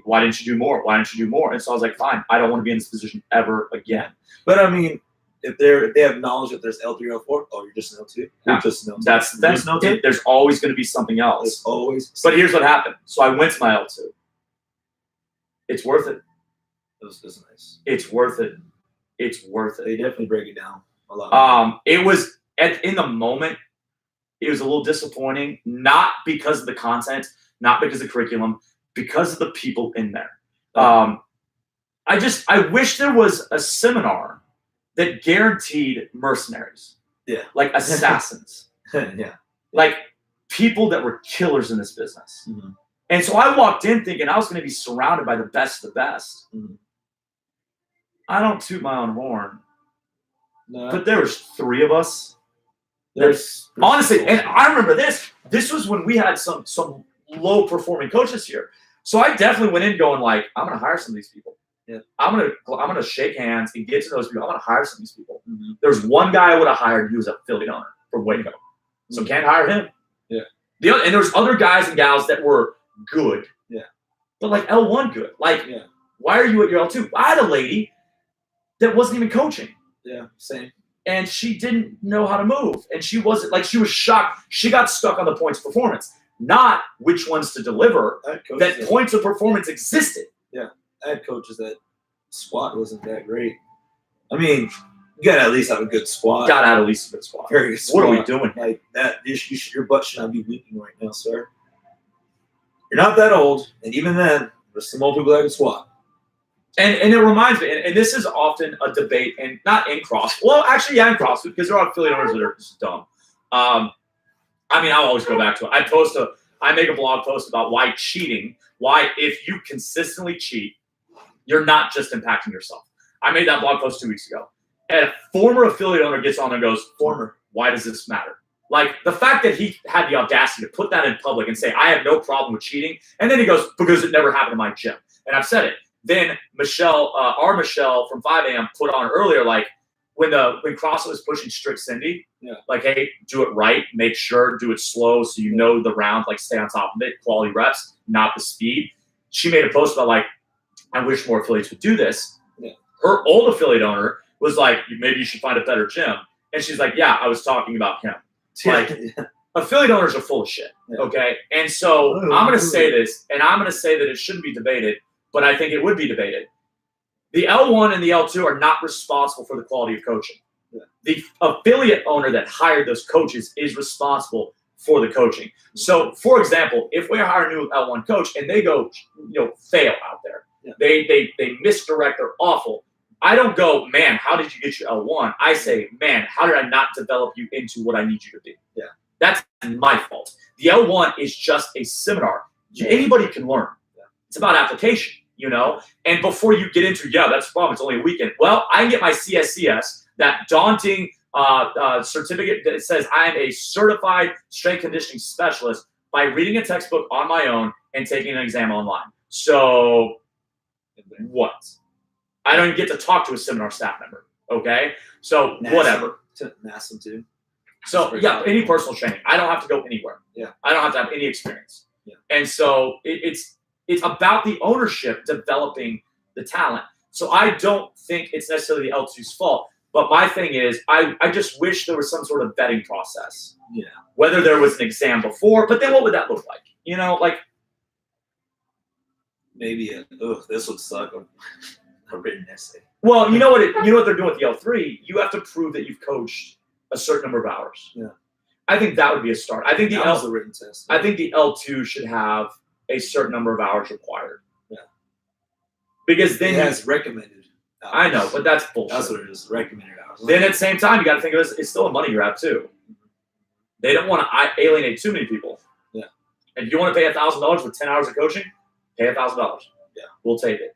Why didn't you do more? Why didn't you do more? And so I was like, fine, I don't want to be in this position ever again. But I mean, if they have knowledge that there's L3 or L4, oh, you're just an L2. You're just an L2. That's the thing. There's always going to be something else. There's always. But here's what happened. So I went to my L2. It's worth it. It was nice. It's worth it. It's worth it. They definitely break it down a lot. It was in the moment. It was a little disappointing, not because of the content, not because of the curriculum, because of the people in there. I wish there was a seminar that guaranteed mercenaries. Yeah. Like assassins. Yeah. Like people that were killers in this business. Mm-hmm. And so I walked in thinking I was going to be surrounded by the best of the best. Mm-hmm. I don't toot my own horn. No. But there was 3 of us. There's honestly, and I remember this. This was when we had some low performing coaches here. So I definitely went in going like, I'm gonna hire some of these people. Yeah. I'm gonna shake hands and get to those people. I'm gonna hire some of these people. Mm-hmm. There's one guy I would have hired. He was an affiliate owner from Waco, so can't hire him. Yeah. And there's other guys and gals that were good. Yeah. But like L1 good. Like, why are you at your L2? I had a lady that wasn't even coaching. Yeah. Same. And she didn't know how to move. And she wasn't like, she was shocked. She got stuck on the points of performance, not which ones to deliver. That points of performance existed. Yeah. I had coaches that squat wasn't that great. I mean, you got to at least have a good squat. Got to have at least a good squat. Very good squat. What are we doing? Like that, your butt should not be leaking right now, sir. You're not that old. And even then, there's some old people that can squat. And it reminds me, and this is often a debate, and not in CrossFit. Well, actually, yeah, in CrossFit, because there are affiliate owners that are just dumb. I mean, I'll always go back to it. I make a blog post about why cheating, why if you consistently cheat, you're not just impacting yourself. I made that blog post 2 weeks ago. And a former affiliate owner gets on and goes, why does this matter? Like, the fact that he had the audacity to put that in public and say, I have no problem with cheating. And then he goes, because it never happened in my gym. And I've said it. Then Michelle, our Michelle from 5 a.m. put on earlier, like when CrossFit was pushing strict Cindy, like, hey, do it right, make sure, do it slow so you know the round, like stay on top of it, quality reps, not the speed. She made a post about like, I wish more affiliates would do this. Yeah. Her old affiliate owner was like, maybe you should find a better gym. And she's like, yeah, I was talking about him. Like, affiliate owners are full of shit, okay? And so I'm going to say this, and I'm going to say that it shouldn't be debated, but I think it would be debated. The L1 and the L2 are not responsible for the quality of coaching. Yeah. The affiliate owner that hired those coaches is responsible for the coaching. So, for example, if we hire a new L1 coach and they go, fail out there, they misdirect, they're awful. I don't go, man, how did you get your L1? I say, man, how did I not develop you into what I need you to be? Yeah, that's my fault. The L1 is just a seminar. Anybody can learn. It's about application, And before you get into, that's the problem, it's only a weekend. Well, I can get my CSCS, that daunting certificate that says I am a certified strength conditioning specialist by reading a textbook on my own and taking an exam online. So what? I don't even get to talk to a seminar staff member, okay? So whatever. To NASA too. So any personal training. I don't have to go anywhere. Yeah. I don't have to have any experience. Yeah. And so it's about the ownership developing the talent. So I don't think it's necessarily the L2's fault. But my thing is, I just wish there was some sort of vetting process. Yeah. Whether there was an exam before, but then what would that look like? Like maybe this would suck. A written essay. Well, you know what they're doing with the L3? You have to prove that you've coached a certain number of hours. Yeah. I think that would be a start. I think that was a written test. I think the L2 should have a certain number of hours required. Yeah. Because then it has recommended hours. I know, but that's bullshit. That's what it is, recommended hours. Then at the same time, you got to think of it, it's still a money grab too. They don't want to alienate too many people. Yeah. And if you want to pay $1,000 for 10 hours of coaching, pay $1,000. Yeah. We'll take it.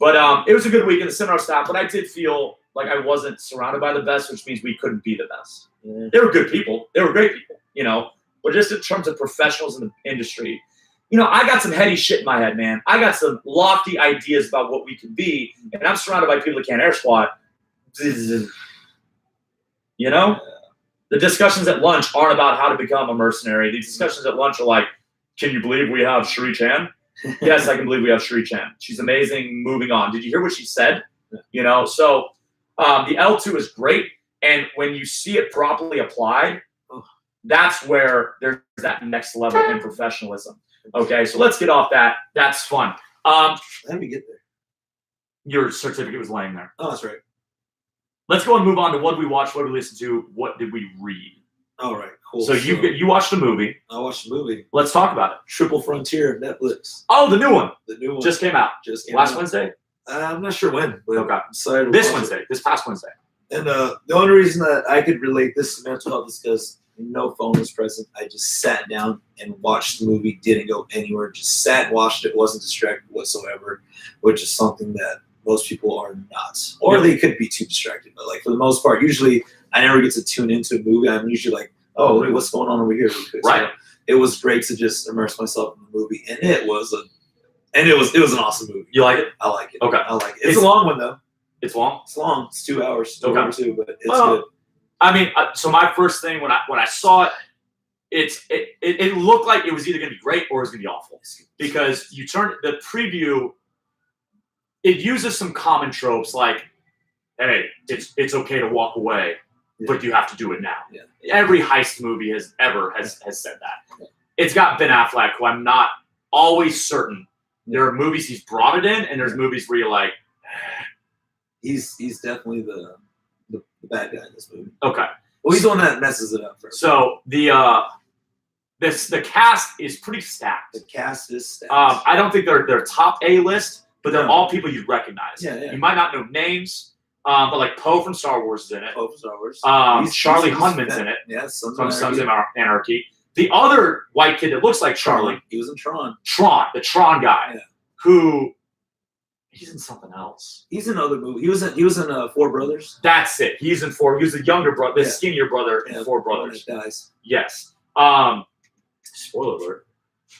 It was a good week in the seminar staff, but I did feel like I wasn't surrounded by the best, which means we couldn't be the best. Yeah. They were good people. They were great people, but just in terms of professionals in the industry, I got some heady shit in my head, man. I got some lofty ideas about what we can be, and I'm surrounded by people that can't air squat. The discussions at lunch aren't about how to become a mercenary. The discussions at lunch are like, can you believe we have Sheree Chan? Yes, I can believe we have Sheree Chan. She's amazing. Moving on. Did you hear what she said? So the L2 is great. And when you see it properly applied, that's where there's that next level in professionalism. Okay, so let's get off that. That's fun. How did we get there? Your certificate was laying there. Oh, that's right. Let's go and move on to what did we watch, what did we listen to, what did we read? All right, cool. So you watched the movie. I watched the movie. Let's talk about it. Triple Frontier, Netflix. Oh, the new one. The new one. Just came out. Last Wednesday? I'm not sure when. But okay. I'm excited this Wednesday. This past Wednesday. And the only reason that I could relate this to mental health is because no phone was present. I just sat down and watched the movie, didn't go anywhere, just sat and watched it, wasn't distracted whatsoever, which is something that most people are not. Or they could be too distracted. But like for the most part, usually I never get to tune into a movie. I'm usually like, oh, wait, what's going on over here? Right. So it was great to just immerse myself in the movie. And it was an awesome movie. You like it? I like it. Okay. I like it. It's a long one though. It's long? It's long. It's 2 hours. Okay. Over 2, but it's good. I mean, so my first thing when I saw it, it looked like it was either going to be great or it was going to be awful. Because you turn the preview, it uses some common tropes like, hey, it's okay to walk away, but you have to do it now. Yeah. Every heist movie has said that. Yeah. It's got Ben Affleck, who I'm not always certain. There are movies he's brought it in, and there's movies where you're like, he's definitely the bad guy in this movie. Okay. Well, he's the one that messes it up first. So the cast is pretty stacked. The cast is stacked. I don't think they're top A list, but they're all people you'd recognize. Yeah. You might not know names, but like Poe from Star Wars is in it. Poe from Star Wars. Charlie Hunnam's in it. Yeah, from Sons of Anarchy. The other white kid that looks like Charlie. He was in Tron. The Tron guy, who he's in something else. He's in other movies. He was in Four Brothers. That's it. He's in Four. He was the younger brother, the skinnier brother in Four Brothers. Dies. Yes. Spoiler alert.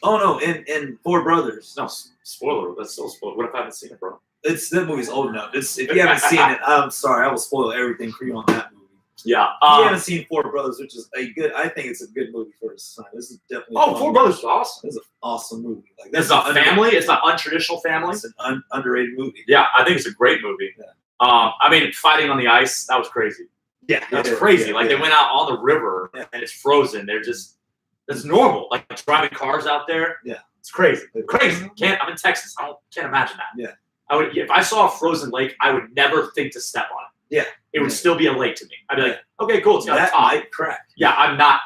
Oh no, in Four Brothers. No, spoiler. That's still spoiler. What if I haven't seen it, bro? That movie's old enough. If you haven't seen it, I'm sorry. I will spoil everything for you on that movie. Yeah. You haven't seen Four Brothers, which is I think it's a good movie for its time. This is definitely. Four Brothers is awesome. It's an awesome movie. Like it's a family. It's an untraditional family. It's an underrated movie. Yeah, I think it's a great movie. Yeah. I mean, fighting on the ice, that was crazy. Yeah, that's crazy. They went out on the river and it's frozen. That's normal. Like driving cars out there. Yeah, it's crazy. Crazy. I'm in Texas. Can't imagine that. Yeah. If I saw a frozen lake, I would never think to step on it. Yeah. It would still be a lake to me. I'd be like, okay, cool. It's got a top. Might crack. Yeah, I'm not.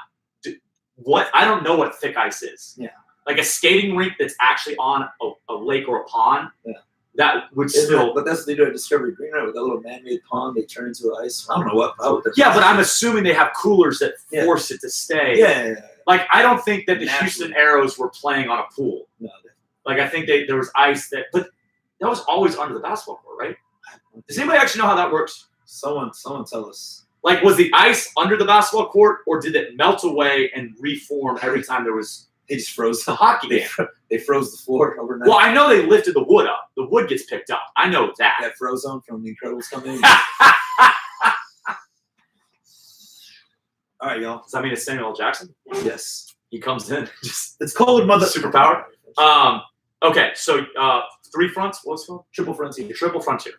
What? I don't know what thick ice is. Yeah. Like a skating rink that's actually on a lake or a pond. Yeah. That would still. But that's what they do at Discovery Green, right? With that little man-made pond, they turn into ice. I don't know what. Yeah, but I'm assuming they have coolers that force it to stay. Yeah. Like I don't think that the Houston Aeros were playing on a pool. No. Like I think there was ice but that was always under the basketball court, right? Does anybody actually know how that works? Someone tell us. Like, was the ice under the basketball court, or did it melt away and reform every time there was? They just froze the hockey game. They froze the floor overnight. Well, I know they lifted the wood up. The wood gets picked up. I know that. That Frozone from The Incredibles coming in. All right, y'all. Does that mean it's Samuel L. Jackson? Yes. He comes in. It's called Mother Superpower. Okay, so 3 fronts. What's it called? Triple Frontier. Triple Frontier.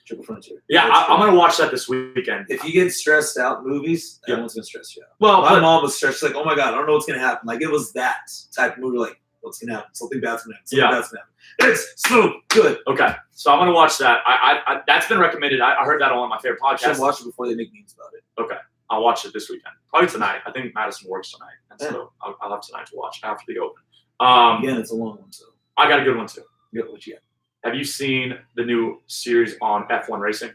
Triple Frontier. Yeah, I'm gonna watch that this weekend. If you get stressed out movies, everyone's gonna stress you out. Well, my mom was stressed. She's like, "Oh my god, I don't know what's gonna happen." Like it was that type of movie. Like, what's gonna happen? Something bad's gonna happen. Something bad's gonna happen. It's so good. Okay, so I'm gonna watch that. I that's been recommended. I heard that on one of my favorite podcasts. I should watch it before they make memes about it. Okay, I'll watch it this weekend. Probably tonight. I think Madison works tonight, and so I'll have tonight to watch after the open. Again, it's a long one, so I got a good one too. Good, what you got? Have you seen the new series on F1 racing?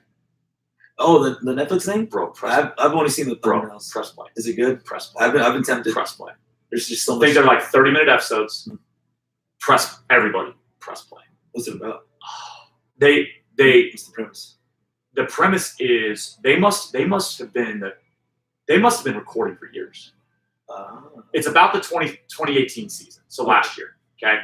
Oh, the Netflix thing, bro. I've only seen the thumbnails. Press play. Is it good? Press play. I've been tempted. Press play. There's just so much. I think they're like 30-minute episodes. Press everybody. Press play. What's it about? What's the premise? The premise is they must have been recording for years. It's about the 2018 season, so last year. Okay,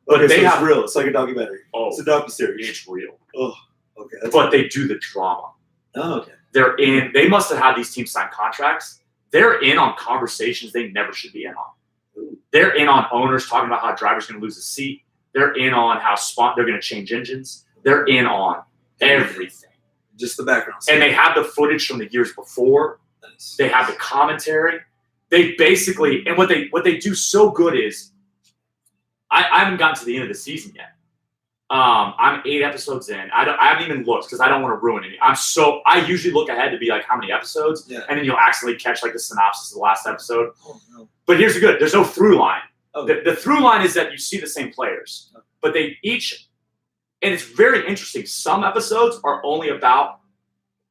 but okay, they so have it's real. It's like a documentary. Oh, it's a docuseries. It's real. Oh, okay. But they do the drama. Oh, okay. They're in. They must have had these teams sign contracts. They're in on conversations they never should be in on. Ooh. They're in on owners talking about how a driver's going to lose a seat. They're in on how they're going to change engines. They're in on everything. Just the background. And they have the footage from the years before. Nice. They have the commentary. They basically, and what they do so good is, I haven't gotten to the end of the season yet. I'm 8 episodes in. I haven't even looked because I don't want to ruin it. I usually look ahead to be like how many episodes, and then you'll accidentally catch like the synopsis of the last episode. Oh, no. But here's the good: there's no through line. Okay. The through line is that you see the same players, but they each, and it's very interesting. Some episodes are only about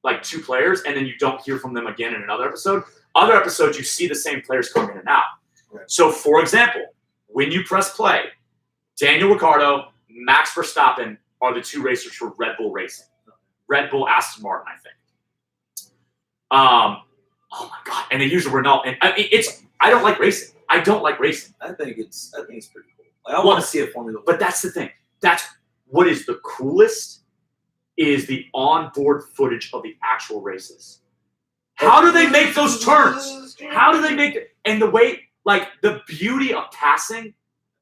like 2 players, and then you don't hear from them again in another episode. Other episodes, you see the same players come in and out. Right. So, for example, when you press play, Daniel Ricciardo, Max Verstappen are the 2 racers for Red Bull Racing. Red Bull, Aston Martin, I think. Oh my God! And they use the Renault, and I mean, I don't like racing. I don't like racing. I think it's pretty cool. Like, I want to see a Formula 1. But that's the thing. That's what is the coolest is the onboard footage of the actual races. How do they make those turns? How do they make it? And the way, like the beauty of passing,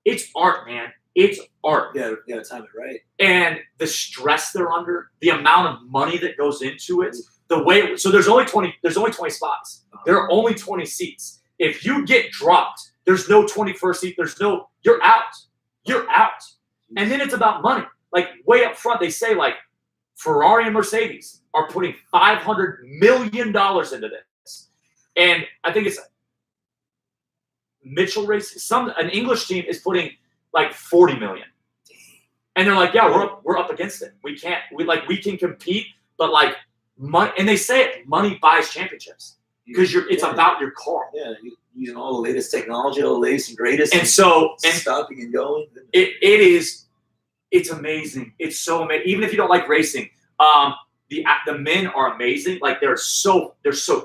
it's art, man. It's art. Yeah, time it right. And the stress they're under, the amount of money that goes into it, the way. So there's only 20 spots. There are only 20 seats. If you get dropped, there's no 21st seat. You're out. You're out. And then it's about money. Like way up front, they say like Ferrari and Mercedes are putting $500 million into this. And I think it's Mitchell Racing. An English team is putting like 40 million. And they're like, yeah, we're up against it. We can compete, but like money, and they say it, money buys championships because it's about your car. Yeah, using all the latest technology, all the latest and greatest, and stopping and going. It's amazing. It's so amazing. Even if you don't like racing, the men are amazing. Like they're so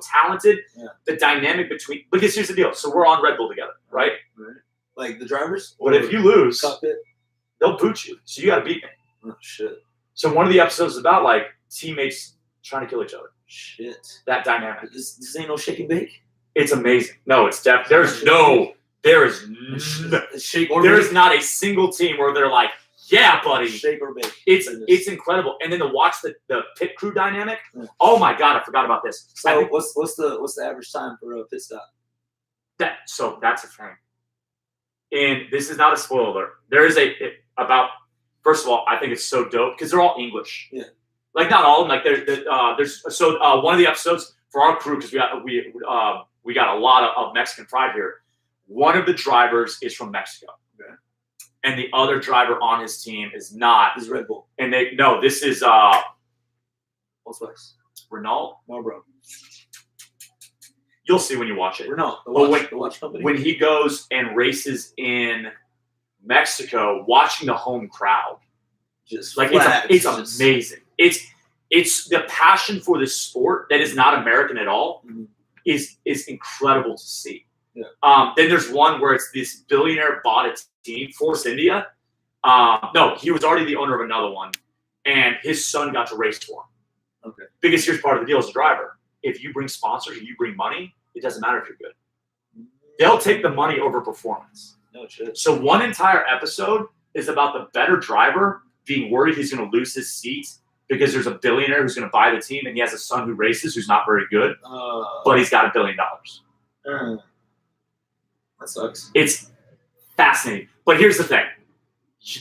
talented. Yeah. The dynamic between, because here's the deal. So we're on Red Bull together, right? Right. Like the drivers. But if you lose, cockpit, they'll boot you. So you got to beat me. Oh shit. So one of the episodes is about like teammates trying to kill each other. Shit. That dynamic. This ain't no shake and bake. It's amazing. No, it's there is not a single team where they're like, yeah, buddy. Shake or bake. It's incredible. And then to watch the pit crew dynamic. Yeah. Oh my God, I forgot about this. So what's the average time for a pit stop? That's a thing. And this is not a spoiler. There is first of all, I think it's so dope because they're all English. Yeah. Like not all of them. Like there's one of the episodes for our crew, because we got a lot of Mexican pride here. One of the drivers is from Mexico. Okay. And the other driver on his team is not. This is Red Bull. And this is Volkswagen. Renault. Marlboro. You'll see when you watch it. Renault. The watch company. When he goes and races in Mexico, watching the home crowd, just like it's amazing. It's the passion for this sport that is not American at all. Mm-hmm. is incredible to see. Yeah. Then there's one where it's this billionaire bought a team, Force India. No, he was already the owner of another one, and his son got to race for him. Okay. Because here's part of the deal as a driver. If you bring sponsors and you bring money, it doesn't matter if you're good. They'll take the money over performance. No shit. So one entire episode is about the better driver being worried he's going to lose his seat because there's a billionaire who's going to buy the team, and he has a son who races who's not very good, but he's got $1 billion. That sucks. It's fascinating. But here's the thing.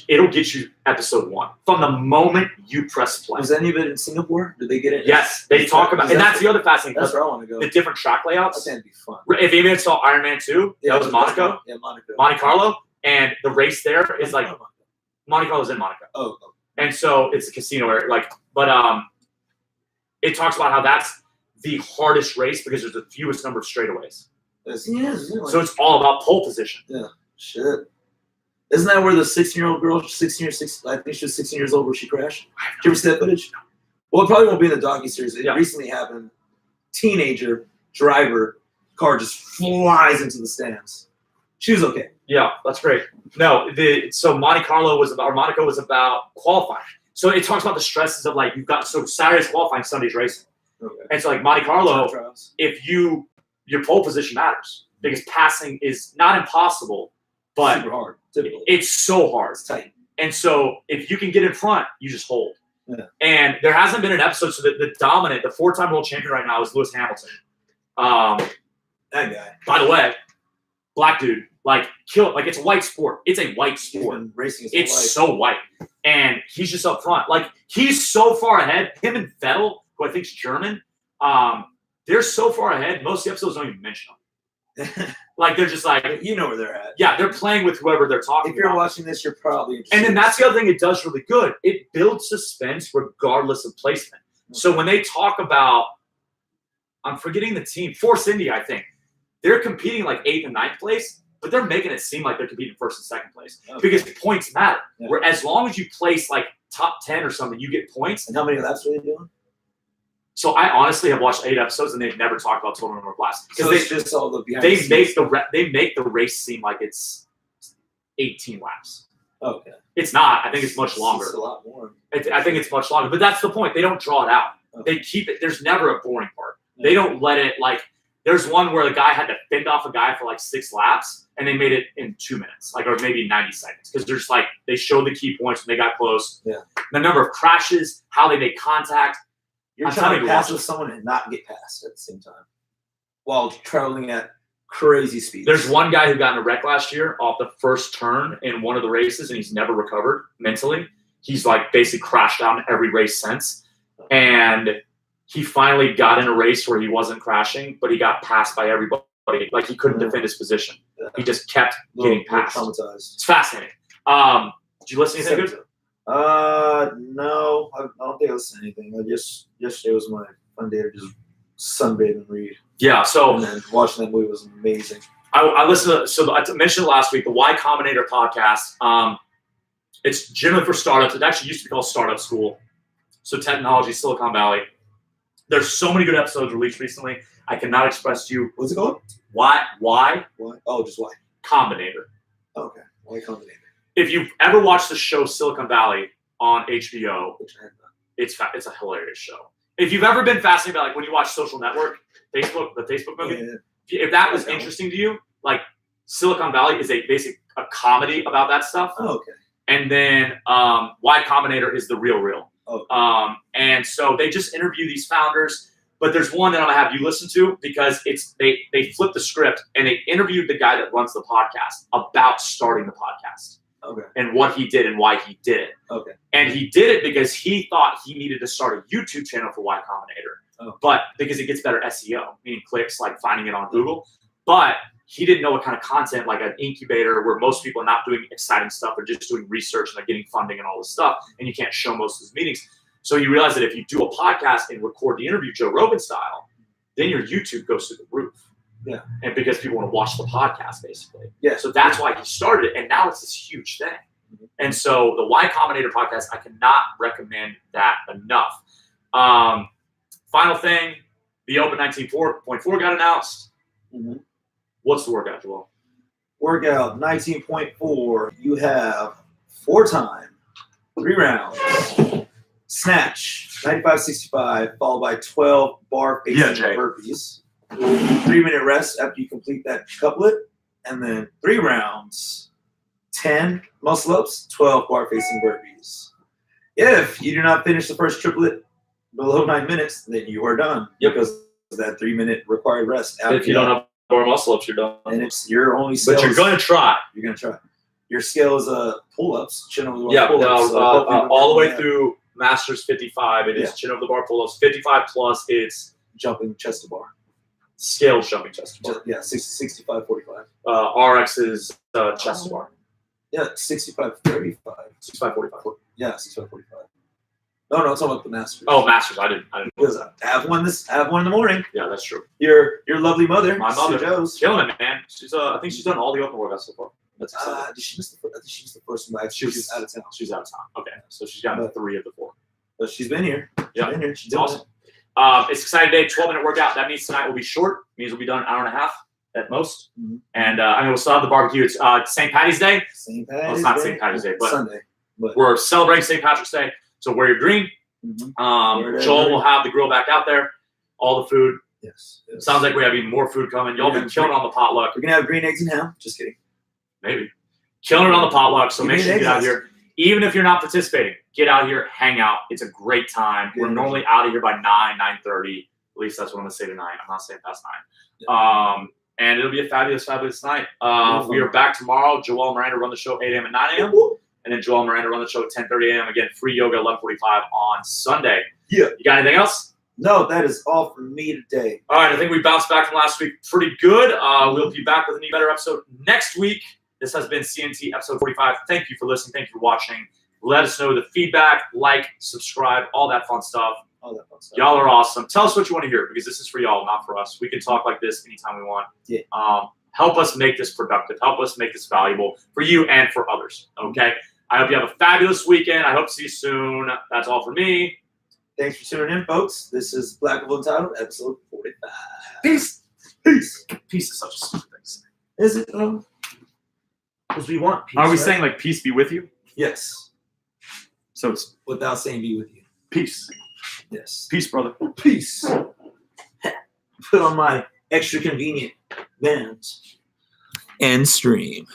It'll get you episode 1. From the moment you press play. Was any of it in Singapore? Did they get it? Yes. They talk about, and that's the other fascinating. That's where I want to go. The different track layouts. That's going to be fun. If you even saw Iron Man 2, yeah, that was Monaco. Yeah, Monaco. Monte Carlo. And the race there is like, Monte Carlo's in Monaco. Oh. And so it's a casino area. It talks about how that's the hardest race because there's the fewest number of straightaways. So it's all about pole position. Yeah. Shit. Isn't that where the 16-year-old girl, 16 or 6, I think she was 16 years old, where she crashed? Did you ever see that footage? Well, it probably won't be in the docuseries. It recently happened. Teenager, driver, car just flies into the stands. She was okay. Yeah, that's great. No, so Monaco was about qualifying. So it talks about the stresses of like you've got so Saturday's qualifying, Sunday's racing. Okay. And so like Monte Carlo, if your pole position matters because passing is not impossible, but super hard. It's so hard. It's tight. And so if you can get in front, you just hold. Yeah. And there hasn't been an episode. So the dominant, the 4-time world champion right now is Lewis Hamilton. That guy. By the way, black dude, like kill, like it's a white sport. It's a white sport. Racing it's so white, and he's just up front. Like he's so far ahead. Him and Vettel, who I think is German, they're so far ahead. Most of the episodes don't even mention them. Like they're just like you know where they're at. Yeah, they're playing with whoever they're talking. If you're about. watching this, you're probably interested. And then that's the other thing it does really good. It builds suspense regardless of placement. Okay. So when they talk about, I'm forgetting the team, Force India, I think they're competing like 8th and 9th place. But they're making it seem like they're competing 1st and 2nd place because points matter. Yeah. Where as long as you place like top 10 or something, you get points. And how many laps are they doing? So I honestly have watched 8 episodes and they've never talked about total number of laps because they just all the behind they make the race seem like it's 18 laps. Okay, it's not. I think it's much longer. It's a lot more. I think it's much longer, but that's the point. They don't draw it out. Okay. They keep it. There's never a boring part. Yeah. They don't let it like. There's one where the guy had to fend off a guy for like 6 laps, and they made it in 2 minutes, like or maybe 90 seconds, because they're just like they showed the key points when they got close. Yeah. The number of crashes, how they made contact. You're trying to pass with someone and not get past at the same time, while traveling at crazy speeds. There's one guy who got in a wreck last year off the first turn in one of the races, and he's never recovered mentally. He's like basically crashed out in every race since, and he finally got in a race where he wasn't crashing, but he got passed by everybody. Like he couldn't defend his position. Yeah. He just kept getting passed. Traumatized. It's fascinating. Did you listen to anything good? No, I don't think I listened to anything. Yesterday was my fun day to just sunbathe and read. Yeah, so and then watching that movie was amazing. I listened to, I mentioned it last week, the Y Combinator podcast. It's generally for startups. It actually used to be called Startup School. So technology, Silicon Valley. There's so many good episodes released recently. I cannot express to you. What's it called? Why? Oh, just why? Combinator. Okay, Y Combinator. If you've ever watched the show Silicon Valley on HBO, it's a hilarious show. If you've ever been fascinated by like when you watch Social Network, the Facebook movie, if that was interesting to you, like Silicon Valley is a comedy about that stuff. Oh, okay. And then Y Combinator is the real. Oh. And so they just interview these founders, but there's one that I'm gonna have you listen to because they flipped the script and they interviewed the guy that runs the podcast about starting the podcast. Okay. And what he did and why he did it. Okay. And he did it because he thought he needed to start a YouTube channel for Y Combinator. Oh. But because it gets better SEO, meaning clicks, like finding it on Google. But he didn't know what kind of content, like an incubator where most people are not doing exciting stuff, they're just doing research and they're getting funding and all this stuff. And you can't show most of his meetings. So he realized that if you do a podcast and record the interview Joe Rogan style, then your YouTube goes through the roof. Yeah. And because people want to watch the podcast, basically. Yeah. So that's why he started it. And now it's this huge thing. Mm-hmm. And so the Y Combinator podcast, I cannot recommend that enough. Final thing, the Open 19.4 got announced. Mm-hmm. What's the workout, Joel? Workout 19.4. You have 4-time, 3 rounds, snatch, 95-65, followed by 12 bar facing burpees. 3-minute rest after you complete that couplet, and then 3 rounds, 10 muscle ups, 12 bar facing burpees. If you do not finish the first triplet below 9 minutes, then you are done. Yep. Because of that 3-minute required rest. If you don't have bar muscle ups, you're done. And it's your only skill. But you're going to try. You're going to try. Your skill is pull ups, chin over the bar yeah, pull-ups. all the way through Masters 55. It is chin over the bar pull ups. 55 plus, it's jumping chest to bar. Scale jumping chest to bar. Yeah, 65, 45. RX is chest to bar. Yeah, 65, 35. 65, 45. Yeah, 65, 45. No, it's all about the Masters. Oh, Masters. I didn't know that. I have one in the morning. Yeah, that's true. Your lovely mother. My mother. Joe's. Killing it, man. She's I think she's done all the open workouts so far. That's exciting. Did she miss the? I think she missed the first one. She was She's out of town. She's out of town. Okay, so she's gotten 3 of the 4. But she's been here. Yeah, been here. She's it's awesome. It's exciting day. 12-minute workout. That means tonight will be short. Means we'll be done an hour and a half at most. Mm-hmm. And I mean, we'll still have the barbecue. It's St. Patty's Day. St. Patty's Well, it's not Day. St. Patty's Day, but Sunday. But we're celebrating St. Patrick's Day. So wear your green. Joel will have the grill back out there. All the food. Yes. Sounds like we have even more food coming. Y'all been killing it on the potluck. We're gonna have green eggs and ham. Just kidding. Maybe. Killing it on the potluck. So make sure you get out here. Even if you're not participating, get out here, hang out. It's a great time. We're normally out of here by 9:30. At least that's what I'm gonna say tonight. I'm not saying past 9. And it'll be a fabulous, fabulous night. We are back tomorrow. Joel and Miranda run the show 8 a.m. and 9 a.m. And then Joel and Miranda run the show at 10:30 a.m. Again, free yoga 11:45 on Sunday. Yeah. You got anything else? No, that is all for me today. All right, I think we bounced back from last week pretty good. We'll be back with a new better episode next week. This has been CNT episode 45. Thank you for listening. Thank you for watching. Let us know the feedback, like, subscribe, all that fun stuff. Y'all are awesome. Tell us what you want to hear because this is for y'all, not for us. We can talk like this anytime we want. Yeah. Help us make this productive. Help us make this valuable for you and for others. Okay. I hope you have a fabulous weekend. I hope to see you soon. That's all for me. Thanks for tuning in, folks. This is Black of Untitled, episode 45. Peace. Peace. Peace is such a stupid thing to say. Is it? Because we want peace. Are we right? saying like peace be with you? Yes. So it's Without saying be with you. peace. Yes. Peace, brother. Peace. Put on my extra convenient bands and stream.